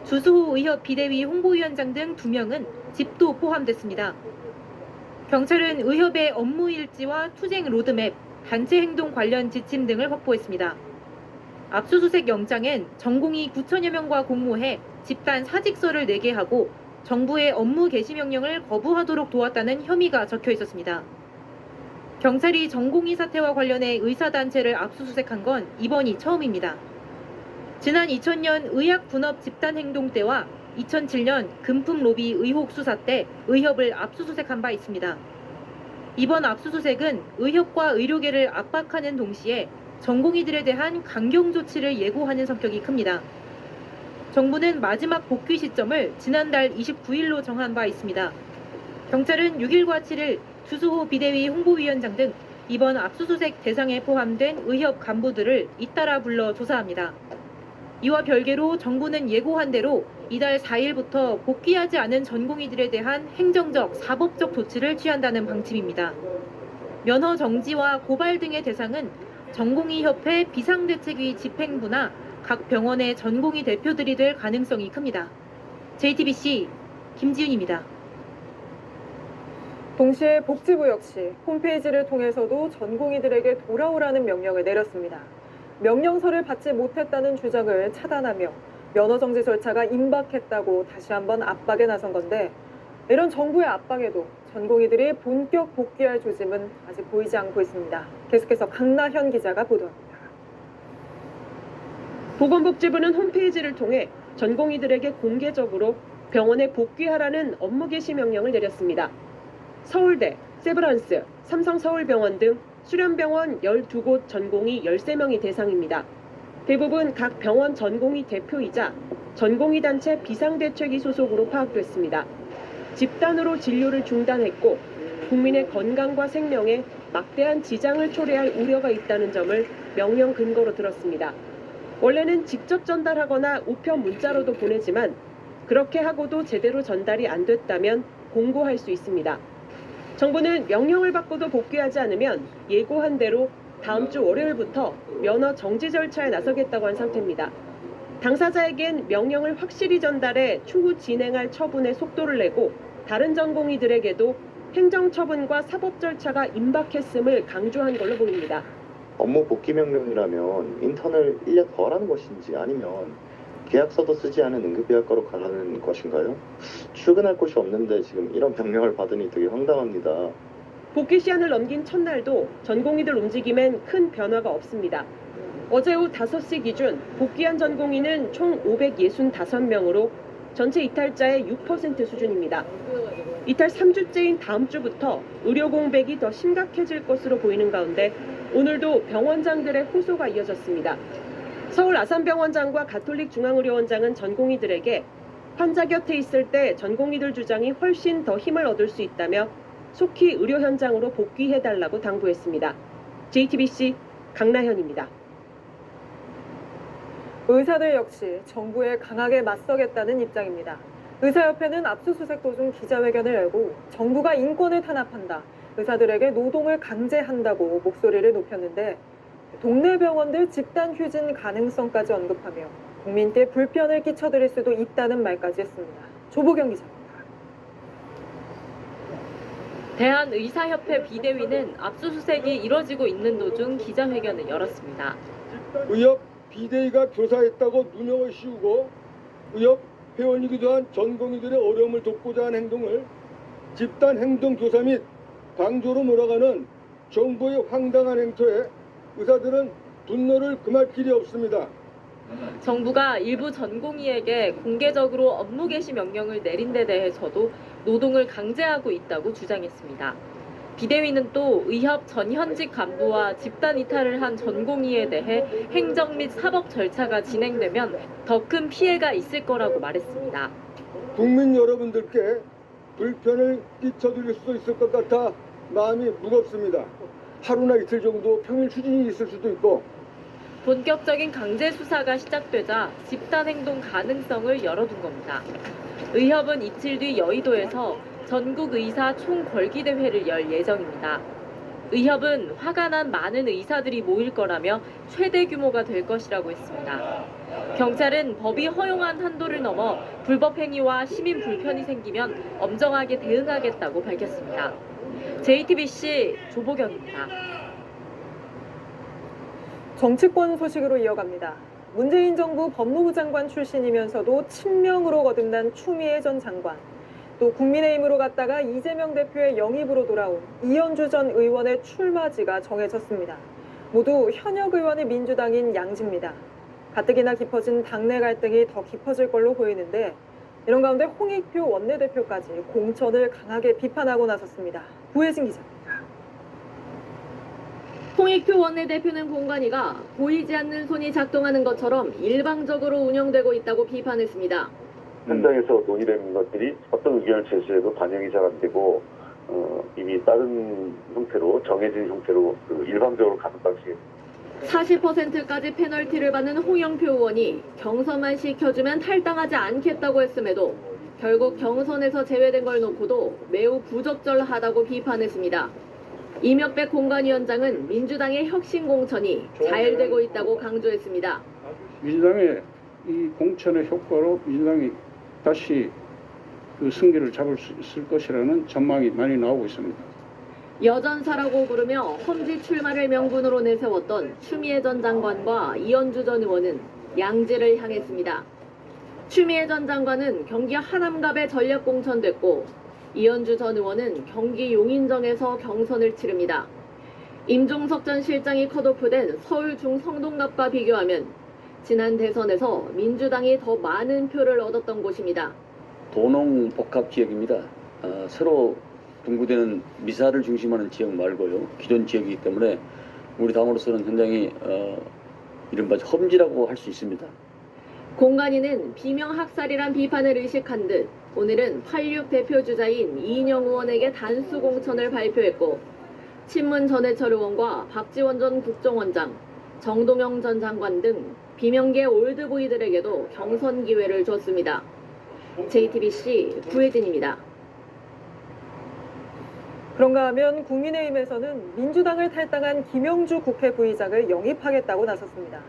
주수호 의협 비대위 홍보위원장 등 2명은 집도 포함됐습니다. 경찰은 의협의 업무 일지와 투쟁 로드맵, 단체 행동 관련 지침 등을 확보했습니다. 압수수색 영장엔 전공의 9천여 명과 공모해 집단 사직서를 내게 하고 정부의 업무 개시 명령을 거부하도록 도왔다는 혐의가 적혀 있었습니다. 경찰이 전공의 사태와 관련해 의사단체를 압수수색한 건 이번이 처음입니다. 지난 2000년 의학 분업 집단 행동 때와 2007년 금품 로비 의혹 수사 때 의협을 압수수색한 바 있습니다. 이번 압수수색은 의협과 의료계를 압박하는 동시에 전공의들에 대한 강경 조치를 예고하는 성격이 큽니다. 정부는 마지막 복귀 시점을 지난달 29일로 정한 바 있습니다. 경찰은 6일과 7일 주수호 비대위 홍보위원장 등 이번 압수수색 대상에 포함된 의협 간부들을 잇따라 불러 조사합니다. 이와 별개로 정부는 예고한 대로 이달 4일부터 복귀하지 않은 전공의들에 대한 행정적, 사법적 조치를 취한다는 방침입니다. 면허 정지와 고발 등의 대상은 전공의협회 비상대책위 집행부나 각 병원의 전공의 대표들이 될 가능성이 큽니다. JTBC 김지윤입니다. 동시에 복지부 역시 홈페이지를 통해서도 전공의들에게 돌아오라는 명령을 내렸습니다. 명령서를 받지 못했다는 주장을 차단하며 면허 정지 절차가 임박했다고 다시 한번 압박에 나선 건데, 이런 정부의 압박에도 전공의들이 본격 복귀할 조짐은 아직 보이지 않고 있습니다. 계속해서 강나현 기자가 보도합니다. 보건복지부는 홈페이지를 통해 전공의들에게 공개적으로 병원에 복귀하라는 업무 개시 명령을 내렸습니다. 서울대, 세브란스, 삼성서울병원 등 수련병원 12곳 전공의 13명이 대상입니다. 대부분 각 병원 전공의 대표이자 전공의 단체 비상대책위 소속으로 파악됐습니다. 집단으로 진료를 중단했고 국민의 건강과 생명에 막대한 지장을 초래할 우려가 있다는 점을 명령 근거로 들었습니다. 원래는 직접 전달하거나 우편 문자로도 보내지만 그렇게 하고도 제대로 전달이 안 됐다면 공고할 수 있습니다. 정부는 명령을 받고도 복귀하지 않으면 예고한 대로 다음 주 월요일부터 면허 정지 절차에 나서겠다고 한 상태입니다. 당사자에겐 명령을 확실히 전달해 추후 진행할 처분에 속도를 내고 다른 전공의들에게도 행정처분과 사법 절차가 임박했음을 강조한 걸로 보입니다. 업무 복귀 명령이라면 인턴을 1년 더 하는 것인지 아니면 계약서도 쓰지 않은 응급의학과로 가라는 것인가요? 출근할 곳이 없는데 지금 이런 명령을 받으니 되게 황당합니다. 복귀 시한을 넘긴 첫날도 전공의들 움직임엔 큰 변화가 없습니다. 어제 오후 5시 기준 복귀한 전공의는 총 565명으로 전체 이탈자의 6% 수준입니다. 이탈 3주째인 다음 주부터 의료 공백이 더 심각해질 것으로 보이는 가운데 오늘도 병원장들의 호소가 이어졌습니다. 서울 아산병원장과 가톨릭중앙의료원장은 전공의들에게 환자 곁에 있을 때 전공의들 주장이 훨씬 더 힘을 얻을 수 있다며 속히 의료 현장으로 복귀해달라고 당부했습니다. JTBC 강나현입니다. 의사들 역시 정부에 강하게 맞서겠다는 입장입니다. 의사협회는 압수수색 도중 기자회견을 열고 정부가 인권을 탄압한다, 의사들에게 노동을 강제한다고 목소리를 높였는데, 동네 병원들 집단 휴진 가능성까지 언급하며 국민께 불편을 끼쳐드릴 수도 있다는 말까지 했습니다. 조보경 기자입니다. 대한의사협회 비대위는 압수수색이 이뤄지고 있는 도중 기자회견을 열었습니다. 의협 비대위가 교사했다고 누명을 씌우고 의협 회원이기도 한 전공의들의 어려움을 돕고자 한 행동을 집단 행동 교사 및 강조로 몰아가는 정부의 황당한 행태에 의사들은 분노를 금할 길이 없습니다. 정부가 일부 전공의에게 공개적으로 업무 개시 명령을 내린 데 대해서도 노동을 강제하고 있다고 주장했습니다. 비대위는 또 의협 전현직 간부와 집단 이탈을 한 전공의에 대해 행정 및 사법 절차가 진행되면 더 큰 피해가 있을 거라고 말했습니다. 국민 여러분들께 불편을 끼쳐드릴 수도 있을 것 같아 마음이 무겁습니다. 하루나 이틀 정도 평일 추진이 있을 수도 있고, 본격적인 강제 수사가 시작되자 집단 행동 가능성을 열어둔 겁니다. 의협은 이틀 뒤 여의도에서 전국 의사 총궐기 대회를 열 예정입니다. 의협은 화가 난 많은 의사들이 모일 거라며 최대 규모가 될 것이라고 했습니다. 경찰은 법이 허용한 한도를 넘어 불법 행위와 시민 불편이 생기면 엄정하게 대응하겠다고 밝혔습니다. JTBC 조보경입니다. 정치권 소식으로 이어갑니다. 문재인 정부 법무부 장관 출신이면서도 친명으로 거듭난 추미애 전 장관. 또 국민의힘으로 갔다가 이재명 대표의 영입으로 돌아온 이현주 전 의원의 출마지가 정해졌습니다. 모두 현역 의원의 민주당인 양지입니다. 가뜩이나 깊어진 당내 갈등이 더 깊어질 걸로 보이는데 이런 가운데 홍익표 원내대표까지 공천을 강하게 비판하고 나섰습니다. 구혜진 기자입니다. 홍익표 원내대표는 공관위가 보이지 않는 손이 작동하는 것처럼 일방적으로 운영되고 있다고 비판했습니다. 현장에서 논의된 것들이 어떤 의견을 제시해도 반영이 잘 안 되고 이미 다른 형태로 정해진 형태로 일방적으로 가는 방식입니다. 40%까지 페널티를 받는 홍영표 의원이 경선만 시켜주면 탈당하지 않겠다고 했음에도 결국 경선에서 제외된 걸 놓고도 매우 부적절하다고 비판했습니다. 이명백 공관위원장은 민주당의 혁신 공천이 잘 되고 있다고 강조했습니다. 민주당의 이 공천의 효과로 민주당이 다시 그 승기를 잡을 수 있을 것이라는 전망이 많이 나오고 있습니다. 여전사라고 부르며 험지 출마를 명분으로 내세웠던 추미애 전 장관과 이현주 전 의원은 양지를 향했습니다. 추미애 전 장관은 경기 하남갑에 전략 공천됐고 이현주 전 의원은 경기 용인정에서 경선을 치릅니다. 임종석 전 실장이 컷오프된 서울 중성동갑과 비교하면 지난 대선에서 민주당이 더 많은 표를 얻었던 곳입니다. 도농복합지역입니다. 새로 분구되는 미사를 중심하는 지역 말고요. 기존 지역이기 때문에 우리 당으로서는 굉장히 이른바 험지라고 할 수 있습니다. 공관위는 비명 학살이란 비판을 의식한 듯 오늘은 86 대표주자인 이인영 의원에게 단수 공천을 발표했고 친문 전해철 의원과 박지원 전 국정원장, 정동영 전 장관 등 비명계 올드보이들에게도 경선 기회를 줬습니다. JTBC 구혜진입니다. 그런가 하면 국민의힘에서는 민주당을 탈당한 김영주 국회 부의장을 영입하겠다고 나섰습니다.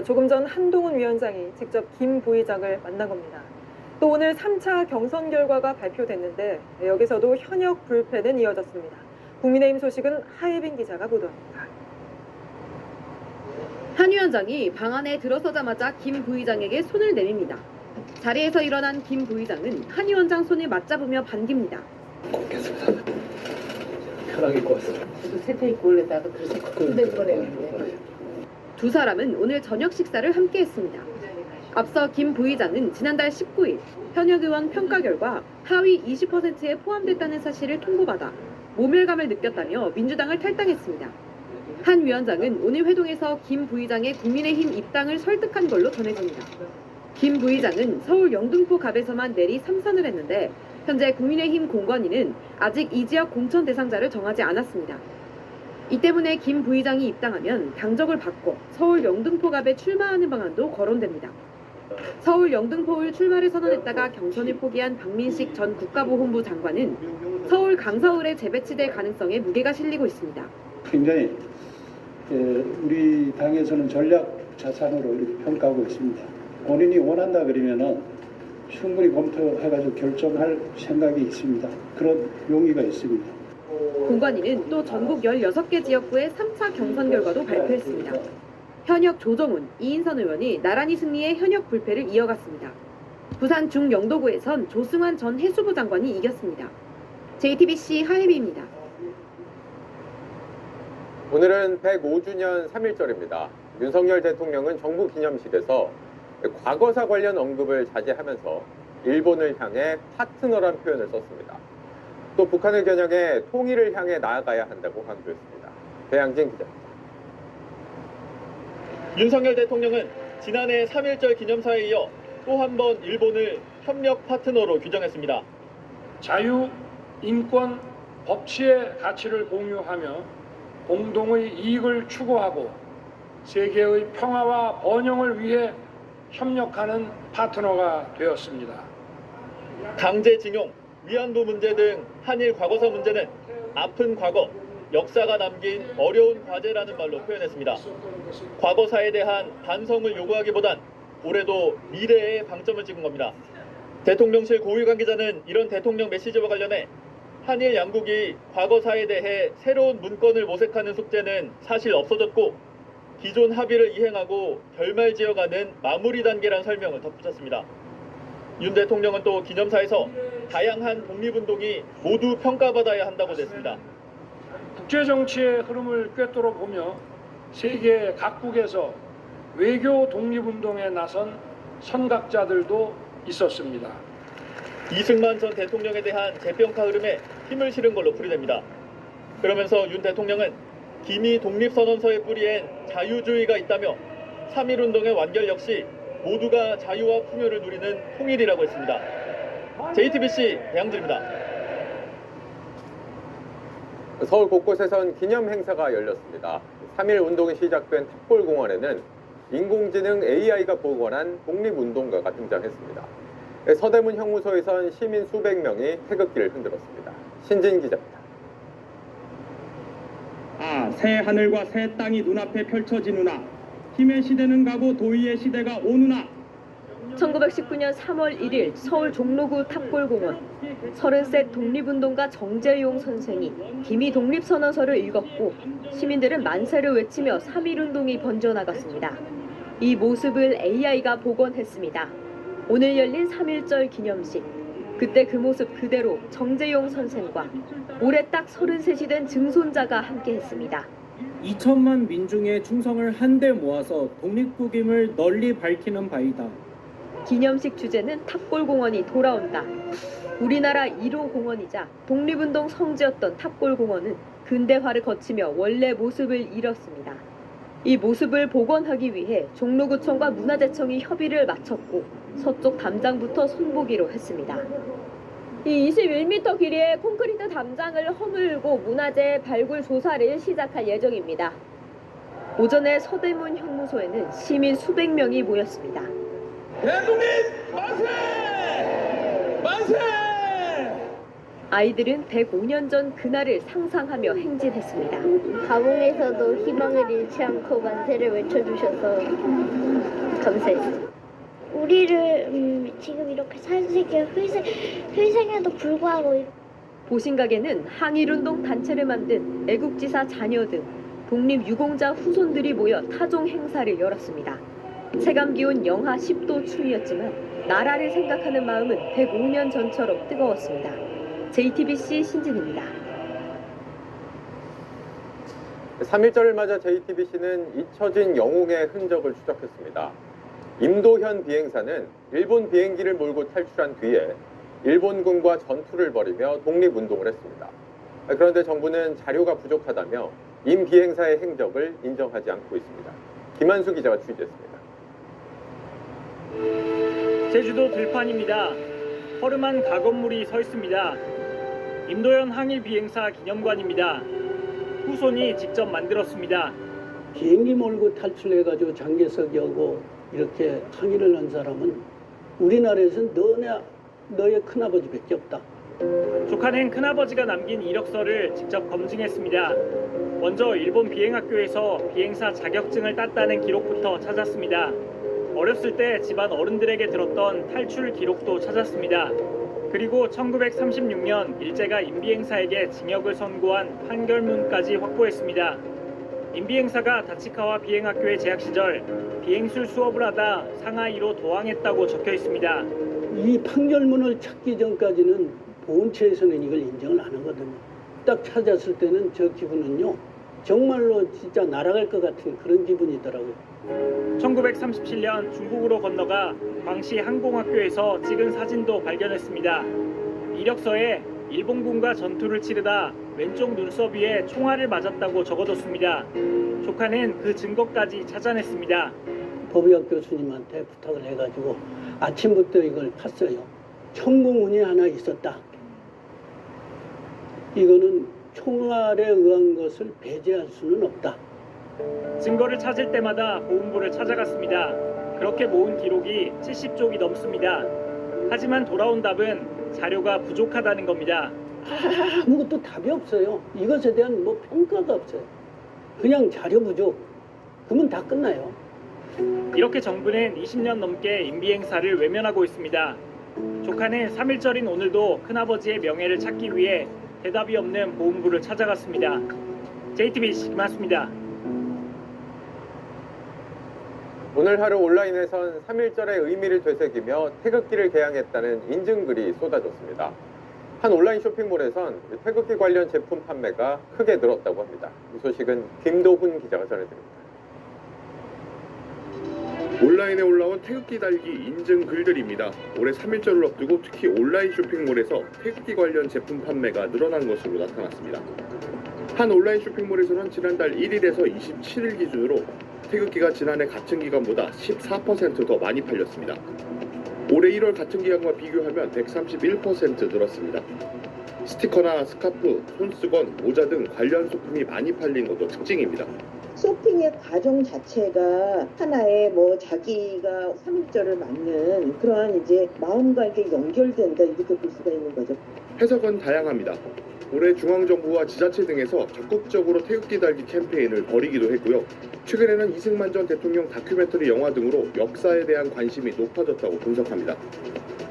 조금 전 한동훈 위원장이 직접 김 부의장을 만난 겁니다. 또 오늘 3차 경선 결과가 발표됐는데 여기서도 현역 불패는 이어졌습니다. 국민의힘 소식은 하예빈 기자가 보도합니다. 한 위원장이 방 안에 들어서자마자 김 부의장에게 손을 내밉니다. 자리에서 일어난 김 부의장은 한 위원장 손을 맞잡으며 반깁니다. 편하게 입고 왔어. 세태 입고 올래다가 그래서 흔들 뻔했는데. 두 사람은 오늘 저녁 식사를 함께 했습니다. 앞서 김 부의장은 지난달 19일 현역 의원 평가 결과 하위 20%에 포함됐다는 사실을 통보받아 모멸감을 느꼈다며 민주당을 탈당했습니다. 한 위원장은 오늘 회동에서 김 부의장의 국민의힘 입당을 설득한 걸로 전해집니다. 김 부의장은 서울 영등포 갑에서만 내리 3선을 했는데 현재 국민의힘 공관위는 아직 이 지역 공천 대상자를 정하지 않았습니다. 이 때문에 김 부의장이 입당하면 당적을 바꿔 서울 영등포갑에 출마하는 방안도 거론됩니다. 서울 영등포울 출마를 선언했다가 경선을 포기한 박민식 전 국가보훈부 장관은 서울 강서울에 재배치될 가능성에 무게가 실리고 있습니다. 굉장히 우리 당에서는 전략 자산으로 이렇게 평가하고 있습니다. 본인이 원한다 그러면은 충분히 검토해가지고 결정할 생각이 있습니다. 그런 용의가 있습니다. 공관위는 또 전국 16개 지역구의 3차 경선 결과도 발표했습니다. 현역 조정훈, 이인선 의원이 나란히 승리해 현역 불패를 이어갔습니다. 부산 중영도구에선 조승환 전 해수부 장관이 이겼습니다. JTBC 하예비입니다. 오늘은 105주년 3.1절입니다. 윤석열 대통령은 정부 기념식에서 과거사 관련 언급을 자제하면서 일본을 향해 파트너란 표현을 썼습니다. 또 북한을 겨냥해 통일을 향해 나아가야 한다고 강조했습니다. 배양진 기자입니다. 윤석열 대통령은 지난해 3.1절 기념사에 이어 또 한 번 일본을 협력 파트너로 규정했습니다. 자유, 인권, 법치의 가치를 공유하며 공동의 이익을 추구하고 세계의 평화와 번영을 위해 협력하는 파트너가 되었습니다. 강제징용, 위안부 문제 등 한일 과거사 문제는 아픈 과거, 역사가 남긴 어려운 과제라는 말로 표현했습니다. 과거사에 대한 반성을 요구하기보단 올해도 미래에 방점을 찍은 겁니다. 대통령실 고위 관계자는 이런 대통령 메시지와 관련해 한일 양국이 과거사에 대해 새로운 문건을 모색하는 숙제는 사실 없어졌고 기존 합의를 이행하고 결말지어가는 마무리 단계란 설명을 덧붙였습니다. 윤 대통령은 또 기념사에서 다양한 독립운동이 모두 평가받아야 한다고 냈습니다. 국제 정치의 흐름을 꿰뚫어 보며 세계 각국에서 외교 독립운동에 나선 선각자들도 있었습니다. 이승만 전 대통령에 대한 재평가 흐름에 힘을 실은 걸로 풀이됩니다. 그러면서 윤 대통령은 기미 독립선언서에 뿌리엔 자유주의가 있다며 3.1운동의 완결 역시 모두가 자유와 풍요를 누리는 통일이라고 했습니다. JTBC 배양진입니다. 서울 곳곳에선 기념 행사가 열렸습니다. 3.1 운동이 시작된 탑골공원에는 인공지능 AI가 복원한 독립운동가가 등장했습니다. 서대문 형무소에선 시민 수백 명이 태극기를 흔들었습니다. 신진 기자입니다. 새 하늘과 새 땅이 눈앞에 펼쳐지누나 힘의 시대는 가고 도의의 시대가 오누나. 1919년 3월 1일 서울 종로구 탑골공원. 30세 독립운동가 정재용 선생이 기미 독립선언서를 읽었고 시민들은 만세를 외치며 3.1운동이 번져나갔습니다. 이 모습을 AI가 복원했습니다. 오늘 열린 3.1절 기념식. 그때 그 모습 그대로 정재용 선생과 올해 딱 33이 된 증손자가 함께했습니다. 2천만 민중의 충성을 한데 모아서 독립국임을 널리 밝히는 바이다. 기념식 주제는 탑골공원이 돌아온다. 우리나라 1호 공원이자 독립운동 성지였던 탑골공원은 근대화를 거치며 원래 모습을 잃었습니다. 이 모습을 복원하기 위해 종로구청과 문화재청이 협의를 마쳤고 서쪽 담장부터 손보기로 했습니다. 이 21m 길이의 콘크리트 담장을 허물고 문화재 발굴 조사를 시작할 예정입니다. 오전에 서대문 형무소에는 시민 수백 명이 모였습니다. 대국민 만세! 만세! 아이들은 105년 전 그날을 상상하며 행진했습니다. 가봉에서도 희망을 잃지 않고 만세를 외쳐주셔서 감사했어요. 우리를 지금 이렇게 사색에 희생에도 불구하고 보신각에는 항일운동 단체를 만든 애국지사 자녀 등 독립유공자 후손들이 모여 타종 행사를 열었습니다. 체감기온 영하 10도 추위였지만 나라를 생각하는 마음은 105년 전처럼 뜨거웠습니다. JTBC 신진입니다. 3.1절을 맞아 JTBC는 잊혀진 영웅의 흔적을 추적했습니다. 임도현 비행사는 일본 비행기를 몰고 탈출한 뒤에 일본군과 전투를 벌이며 독립운동을 했습니다. 그런데 정부는 자료가 부족하다며 임 비행사의 행적을 인정하지 않고 있습니다. 김한수 기자가 취재했습니다. 제주도 들판입니다. 허름한 가건물이 서 있습니다. 임도현 항일 비행사 기념관입니다. 후손이 직접 만들었습니다. 비행기 몰고 탈출해가지고 장개석이하고 이렇게 항일을 한 사람은 우리나라에서는 너의 큰아버지밖에 없다. 조카는 큰아버지가 남긴 이력서를 직접 검증했습니다. 먼저 일본 비행학교에서 비행사 자격증을 땄다는 기록부터 찾았습니다. 어렸을 때 집안 어른들에게 들었던 탈출 기록도 찾았습니다. 그리고 1936년 일제가 임비행사에게 징역을 선고한 판결문까지 확보했습니다. 임비행사가 다치카와 비행학교에 재학 시절 비행술 수업을 하다 상하이로 도항했다고 적혀 있습니다. 이 판결문을 찾기 전까지는 보훈처에서는 이걸 인정을 안 하거든요. 딱 찾았을 때는 저 기분은요, 정말로 진짜 날아갈 것 같은 그런 기분이더라고요. 1937년 중국으로 건너가 광시 항공학교에서 찍은 사진도 발견했습니다. 이력서에 일본군과 전투를 치르다 왼쪽 눈썹 위에 총알을 맞았다고 적어뒀습니다. 조카는 그 증거까지 찾아냈습니다. 법의학 교수님한테 부탁을 해가지고 아침부터 이걸 팠어요. 천공운이 하나 있었다. 이거는 총알에 의한 것을 배제할 수는 없다. 증거를 찾을 때마다 보훈부를 찾아갔습니다. 그렇게 모은 기록이 70쪽이 넘습니다. 하지만 돌아온 답은 자료가 부족하다는 겁니다. 아무것도 답이 없어요. 이것에 대한 평가가 없어요. 그냥 자료 부족. 그러면 다 끝나요. 이렇게 정부는 20년 넘게 임비행사를 외면하고 있습니다. 조카는 3.1절인 오늘도 큰아버지의 명예를 찾기 위해 대답이 없는 보훈부를 찾아갔습니다. JTBC 김한수입니다. 오늘 하루 온라인에선 3.1절의 의미를 되새기며 태극기를 개항했다는 인증글이 쏟아졌습니다. 한 온라인 쇼핑몰에선 태극기 관련 제품 판매가 크게 늘었다고 합니다. 이 소식은 김도훈 기자가 전해드립니다. 온라인에 올라온 태극기 달기 인증 글들입니다. 올해 3.1절을 앞두고 특히 온라인 쇼핑몰에서 태극기 관련 제품 판매가 늘어난 것으로 나타났습니다. 한 온라인 쇼핑몰에서는 지난달 1일에서 27일 기준으로 태극기가 지난해 같은 기간보다 14% 더 많이 팔렸습니다. 올해 1월 같은 기간과 비교하면 131% 늘었습니다. 스티커나 스카프, 손수건, 모자 등 관련 소품이 많이 팔린 것도 특징입니다. 쇼핑의 과정 자체가 하나의 자기가 3.1절을 맞는 그러한 이제 마음과 이렇게 연결된다 이렇게 볼 수가 있는 거죠. 해석은 다양합니다. 올해 중앙정부와 지자체 등에서 적극적으로 태극기 달기 캠페인을 벌이기도 했고요. 최근에는 이승만 전 대통령 다큐멘터리 영화 등으로 역사에 대한 관심이 높아졌다고 분석합니다.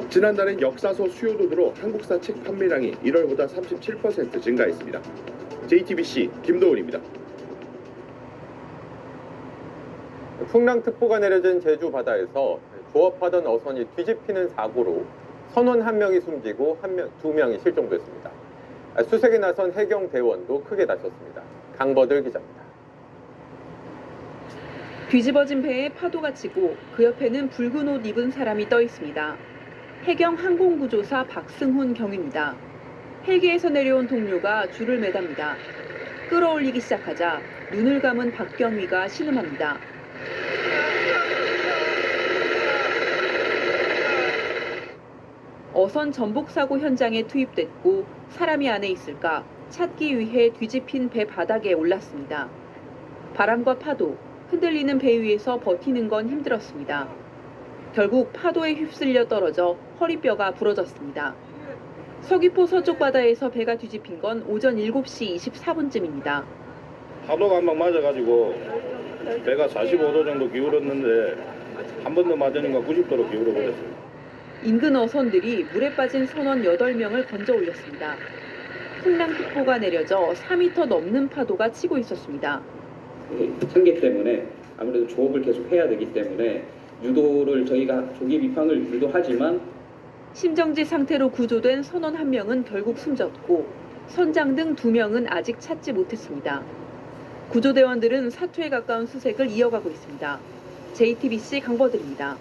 지난달엔 역사서 수요도 늘어 한국사 책 판매량이 1월보다 37% 증가했습니다. JTBC 김도훈입니다. 풍랑특보가 내려진 제주 바다에서 조업하던 어선이 뒤집히는 사고로 선원 1명이 숨지고 2명이 실종됐습니다. 수색에 나선 해경대원도 크게 다쳤습니다. 강버들 기자입니다. 뒤집어진 배에 파도가 치고 그 옆에는 붉은 옷 입은 사람이 떠 있습니다. 해경 항공구조사 박승훈 경위입니다. 헬기에서 내려온 동료가 줄을 매답니다. 끌어올리기 시작하자 눈을 감은 박경위가 신음합니다. 어선 전복 사고 현장에 투입됐고 사람이 안에 있을까 찾기 위해 뒤집힌 배 바닥에 올랐습니다. 바람과 파도, 흔들리는 배 위에서 버티는 건 힘들었습니다. 결국 파도에 휩쓸려 떨어져 허리뼈가 부러졌습니다. 서귀포 서쪽 바다에서 배가 뒤집힌 건 오전 7시 24분쯤입니다. 파도가 한 방 맞아가지고 배가 45도 정도 기울었는데 한 번 더 맞으니까 90도로 기울어버렸어요. 인근 어선들이 물에 빠진 선원 8명을 건져 올렸습니다. 풍랑특보가 내려져 4m 넘는 파도가 치고 있었습니다. 한계 때문에 아무래도 조업을 계속 해야 되기 때문에 유도를 저희가 조기 비판을 유도하지만 심정지 상태로 구조된 선원 1명은 결국 숨졌고 선장 등 2명은 아직 찾지 못했습니다. 구조대원들은 사투에 가까운 수색을 이어가고 있습니다. JTBC 강버들입니다.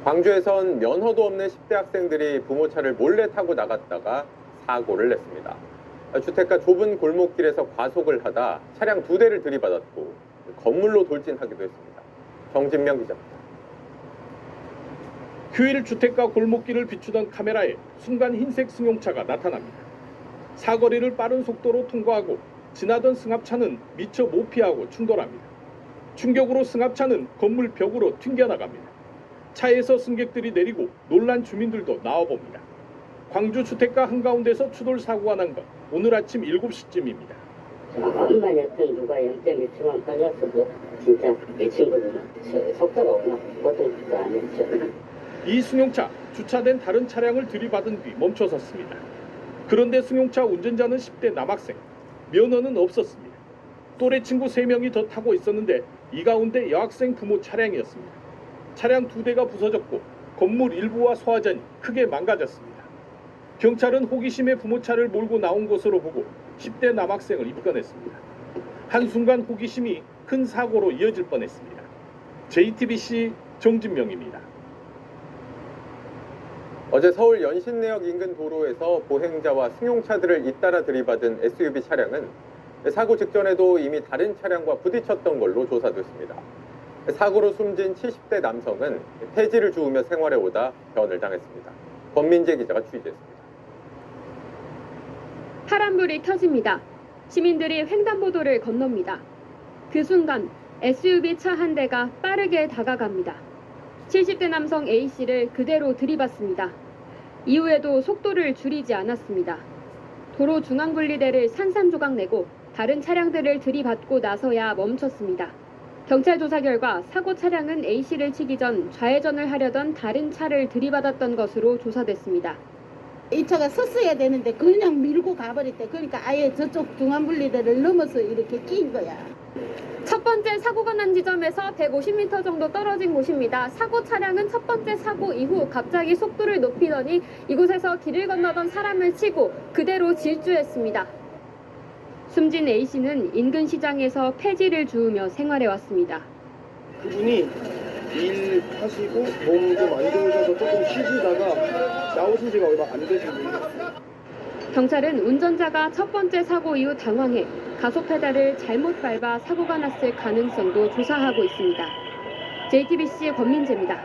광주에선 면허도 없는 10대 학생들이 부모 차를 몰래 타고 나갔다가 사고를 냈습니다. 주택가 좁은 골목길에서 과속을 하다 차량 2대를 들이받았고 건물로 돌진하기도 했습니다. 정진명 기자입니다. 휴일 주택가 골목길을 비추던 카메라에 순간 흰색 승용차가 나타납니다. 사거리를 빠른 속도로 통과하고 지나던 승합차는 미처 못 피하고 충돌합니다. 충격으로 승합차는 건물 벽으로 튕겨나갑니다. 차에서 승객들이 내리고 놀란 주민들도 나와봅니다. 광주 주택가 한가운데서 추돌 사고가 난 건 오늘 아침 7시쯤입니다. 암만 했던 누가 영점이 중앙 빠졌어도 진짜 이 친구들은 속도가 없나 보통 것도 안 했죠. 이 승용차 주차된 다른 차량을 들이받은 뒤 멈춰섰습니다. 그런데 승용차 운전자는 10대 남학생, 면허는 없었습니다. 또래 친구 3명이 더 타고 있었는데 이 가운데 여학생 부모 차량이었습니다. 차량 2대가 부서졌고 건물 일부와 소화전이 크게 망가졌습니다. 경찰은 호기심에 부모차를 몰고 나온 것으로 보고 10대 남학생을 입건했습니다. 한순간 호기심이 큰 사고로 이어질 뻔했습니다. JTBC 정진명입니다. 어제 서울 연신내역 인근 도로에서 보행자와 승용차들을 잇따라 들이받은 SUV 차량은 사고 직전에도 이미 다른 차량과 부딪혔던 걸로 조사됐습니다. 사고로 숨진 70대 남성은 폐지를 주우며 생활해 오다 변을 당했습니다. 권민재 기자가 취재했습니다. 파란불이 켜집니다. 시민들이 횡단보도를 건넙니다. 그 순간 SUV 차 한 대가 빠르게 다가갑니다. 70대 남성 A씨를 그대로 들이받습니다. 이후에도 속도를 줄이지 않았습니다. 도로 중앙분리대를 산산조각 내고 다른 차량들을 들이받고 나서야 멈췄습니다. 경찰 조사 결과 사고 차량은 A씨를 치기 전 좌회전을 하려던 다른 차를 들이받았던 것으로 조사됐습니다. 이 차가 섰어야 되는데 그냥 밀고 가버렸대. 그러니까 아예 저쪽 중앙분리대를 넘어서 이렇게 낀 거야. 첫 번째 사고가 난 지점에서 150m 정도 떨어진 곳입니다. 사고 차량은 첫 번째 사고 이후 갑자기 속도를 높이더니 이곳에서 길을 건너던 사람을 치고 그대로 질주했습니다. 숨진 A씨는 인근 시장에서 폐지를 주우며 생활해왔습니다. 그분이 일하시고 몸 좀 안 좋으셔서 조금 쉬시다가 나오신 지가 얼마 안 되신 분이에요. 경찰은 운전자가 첫 번째 사고 이후 당황해 가속 페달을 잘못 밟아 사고가 났을 가능성도 조사하고 있습니다. JTBC 권민재입니다.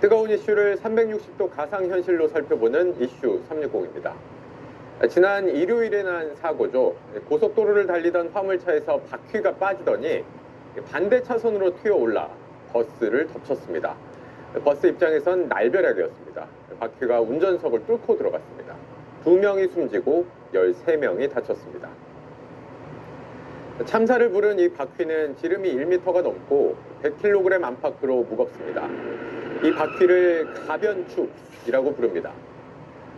뜨거운 이슈를 360도 가상현실로 살펴보는 이슈 360입니다. 지난 일요일에 난 사고죠. 고속도로를 달리던 화물차에서 바퀴가 빠지더니 반대 차선으로 튀어올라 버스를 덮쳤습니다. 버스 입장에선 날벼락이었습니다. 바퀴가 운전석을 뚫고 들어갔습니다. 2명이 숨지고 13명이 다쳤습니다. 참사를 부른 이 바퀴는 지름이 1m가 넘고 100kg 안팎으로 무겁습니다. 이 바퀴를 가변축이라고 부릅니다.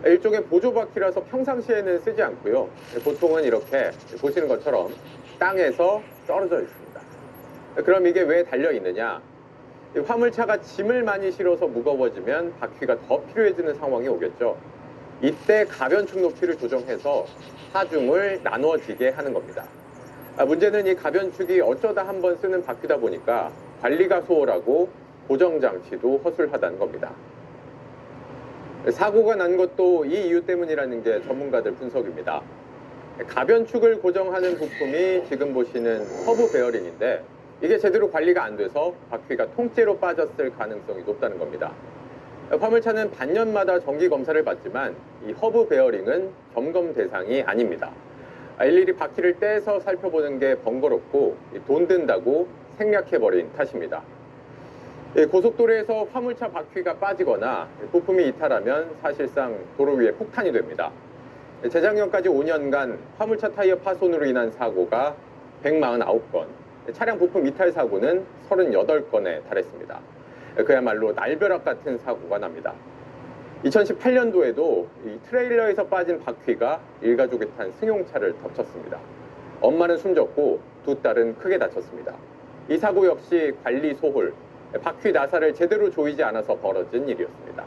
일종의 보조바퀴라서 평상시에는 쓰지 않고요. 보통은 이렇게 보시는 것처럼 땅에서 떨어져 있습니다. 그럼 이게 왜 달려 있느냐? 화물차가 짐을 많이 실어서 무거워지면 바퀴가 더 필요해지는 상황이 오겠죠. 이때 가변축 높이를 조정해서 하중을 나눠지게 하는 겁니다. 문제는 이 가변축이 어쩌다 한번 쓰는 바퀴다 보니까 관리가 소홀하고 고정장치도 허술하다는 겁니다. 사고가 난 것도 이 이유 때문이라는 게 전문가들 분석입니다. 가변축을 고정하는 부품이 지금 보시는 허브 베어링인데 이게 제대로 관리가 안 돼서 바퀴가 통째로 빠졌을 가능성이 높다는 겁니다. 화물차는 반년마다 정기 검사를 받지만 이 허브 베어링은 점검 대상이 아닙니다. 일일이 바퀴를 떼서 살펴보는 게 번거롭고 돈 든다고 생략해버린 탓입니다. 고속도로에서 화물차 바퀴가 빠지거나 부품이 이탈하면 사실상 도로 위에 폭탄이 됩니다. 재작년까지 5년간 화물차 타이어 파손으로 인한 사고가 149건, 차량 부품 이탈 사고는 38건에 달했습니다. 그야말로 날벼락 같은 사고가 납니다. 2018년도에도 이 트레일러에서 빠진 바퀴가 일가족이 탄 승용차를 덮쳤습니다. 엄마는 숨졌고 두 딸은 크게 다쳤습니다. 이 사고 역시 관리 소홀, 바퀴 나사를 제대로 조이지 않아서 벌어진 일이었습니다.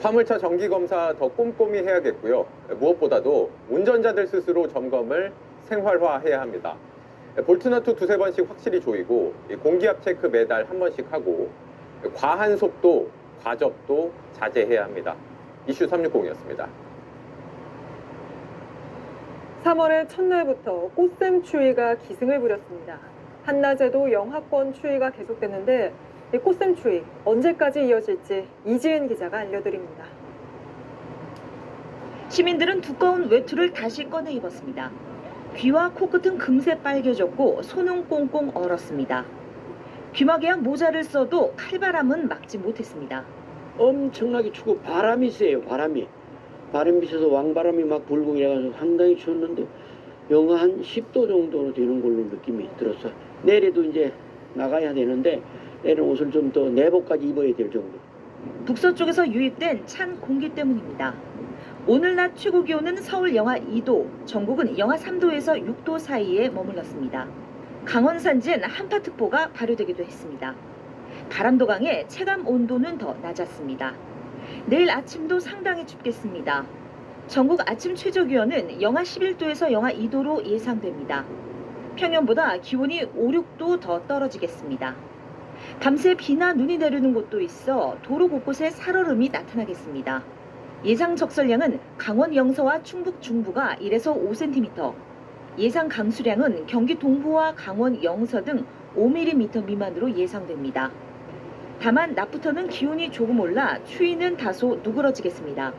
화물차 정기검사 더 꼼꼼히 해야겠고요. 무엇보다도 운전자들 스스로 점검을 생활화해야 합니다. 볼트너트 2-3번씩 확실히 조이고 공기압 체크 매달 한 번씩 하고 과한 속도, 과접도 자제해야 합니다. 이슈 360이었습니다. 3월의 첫날부터 꽃샘 추위가 기승을 부렸습니다. 한낮에도 영하권 추위가 계속됐는데 이 꽃샘 추위 언제까지 이어질지 이지은 기자가 알려드립니다. 시민들은 두꺼운 외투를 다시 꺼내 입었습니다. 귀와 코끝은 금세 빨개졌고 손은 꽁꽁 얼었습니다. 귀마개와 모자를 써도 칼바람은 막지 못했습니다. 엄청나게 춥고 바람이 세요. 바람이 있어서 왕바람이 막 불고 이래가지고 상당히 추웠는데 영하 한 10도 정도로 되는 걸로 느낌이 들었어요. 내일에도 이제 나가야 되는데 내일은 옷을 좀 더 내복까지 입어야 될 정도. 북서쪽에서 유입된 찬 공기 때문입니다. 오늘 낮 최고 기온은 서울 영하 2도, 전국은 영하 3도에서 6도 사이에 머물렀습니다. 강원 산지엔 한파특보가 발효되기도 했습니다. 바람도 강해 체감 온도는 더 낮았습니다. 내일 아침도 상당히 춥겠습니다. 전국 아침 최저 기온은 영하 11도에서 영하 2도로 예상됩니다. 평년보다 기온이 5, 6도 더 떨어지겠습니다. 밤새 비나 눈이 내리는 곳도 있어 도로 곳곳에 살얼음이 나타나겠습니다. 예상 적설량은 강원 영서와 충북 중부가 1에서 5cm, 예상 강수량은 경기 동부와 강원 영서 등 5mm 미만으로 예상됩니다. 다만 낮부터는 기온이 조금 올라 추위는 다소 누그러지겠습니다.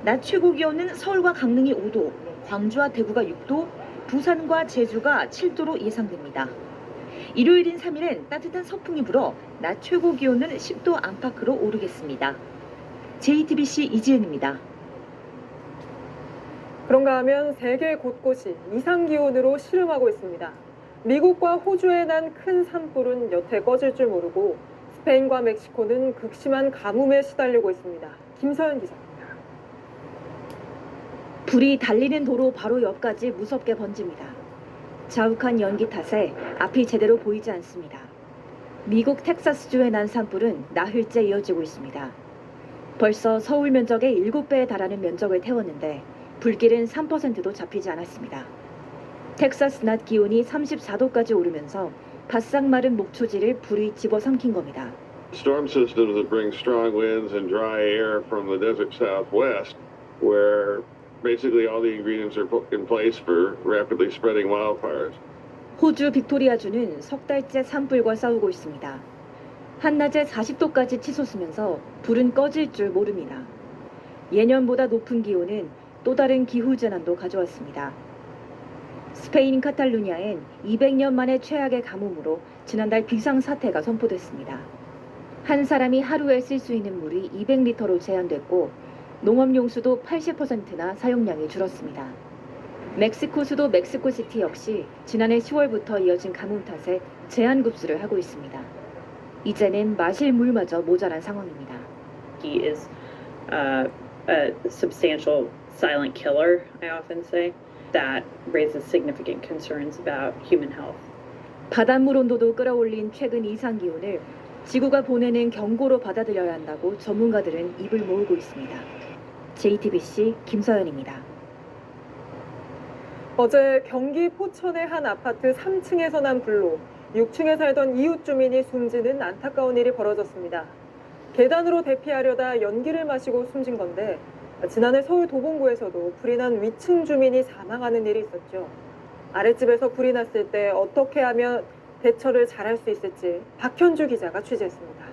낮 최고 기온은 서울과 강릉이 5도, 광주와 대구가 6도, 부산과 제주가 7도로 예상됩니다. 일요일인 3일엔 따뜻한 서풍이 불어 낮 최고 기온은 10도 안팎으로 오르겠습니다. JTBC 이지은입니다. 그런가 하면 세계 곳곳이 이상기온으로 씨름하고 있습니다. 미국과 호주에 난 큰 산불은 여태 꺼질 줄 모르고 스페인과 멕시코는 극심한 가뭄에 시달리고 있습니다. 김서연 기자입니다. 불이 달리는 도로 바로 옆까지 무섭게 번집니다. 자욱한 연기 탓에 앞이 제대로 보이지 않습니다. 미국 텍사스주의 난 산불은 나흘째 이어지고 있습니다. 벌써 서울 면적의 7배에 달하는 면적을 태웠는데 불길은 3%도 잡히지 않았습니다. 텍사스 낮 기온이 34도까지 오르면서 바싹 마른 목초지를 불이 집어삼킨 겁니다. Storm systems that bring strong winds and dry air from the desert southwest, where basically all the ingredients are put in place for rapidly spreading wildfires. 호주 빅토리아주는 석 달째 산불과 싸우고 있습니다. 한낮에 40도까지 치솟으면서 불은 꺼질 줄 모릅니다. 예년보다 높은 기온은 또 다른 기후재난도 가져왔습니다. 스페인 카탈루냐엔 200년 만에 최악의 가뭄으로 지난달 비상사태가 선포됐습니다. 한 사람이 하루에 쓸 수 있는 물이 200리터로 제한됐고 농업용수도 80%나 사용량이 줄었습니다. 멕시코 수도 멕시코시티 역시 지난해 10월부터 이어진 가뭄 탓에 제한급수를 하고 있습니다. 이제는 마실 물마저 모자란 상황입니다. He is a substantial silent killer, I often say, that raises significant concerns about human health. 바닷물 온도도 끌어올린 최근 이상 기온을 지구가 보내는 경고로 받아들여야 한다고 전문가들은 입을 모으고 있습니다. JTBC 김서연입니다. 어제 경기 포천의 한 아파트 3층에서 난 불로 6층에 살던 이웃 주민이 숨지는 안타까운 일이 벌어졌습니다. 계단으로 대피하려다 연기를 마시고 숨진 건데 지난해 서울 도봉구에서도 불이 난 위층 주민이 사망하는 일이 있었죠. 아랫집에서 불이 났을 때 어떻게 하면 대처를 잘할 수 있을지 박현주 기자가 취재했습니다.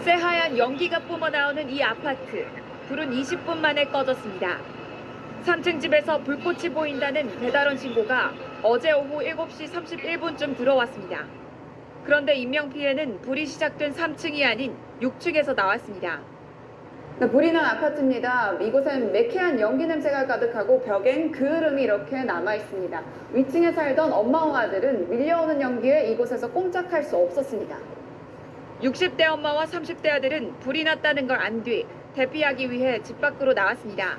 새하얀 연기가 뿜어나오는 이 아파트. 불은 20분 만에 꺼졌습니다. 3층 집에서 불꽃이 보인다는 배달원 신고가 어제 오후 7시 31분쯤 들어왔습니다. 그런데 인명피해는 불이 시작된 3층이 아닌 6층에서 나왔습니다. 불이 난 아파트입니다. 이곳엔 매캐한 연기 냄새가 가득하고 벽엔 그을음이 이렇게 남아 있습니다. 위층에 살던 엄마와 아들은 밀려오는 연기에 이곳에서 꼼짝할 수 없었습니다. 60대 엄마와 30대 아들은 불이 났다는 걸 안 뒤 대피하기 위해 집 밖으로 나왔습니다.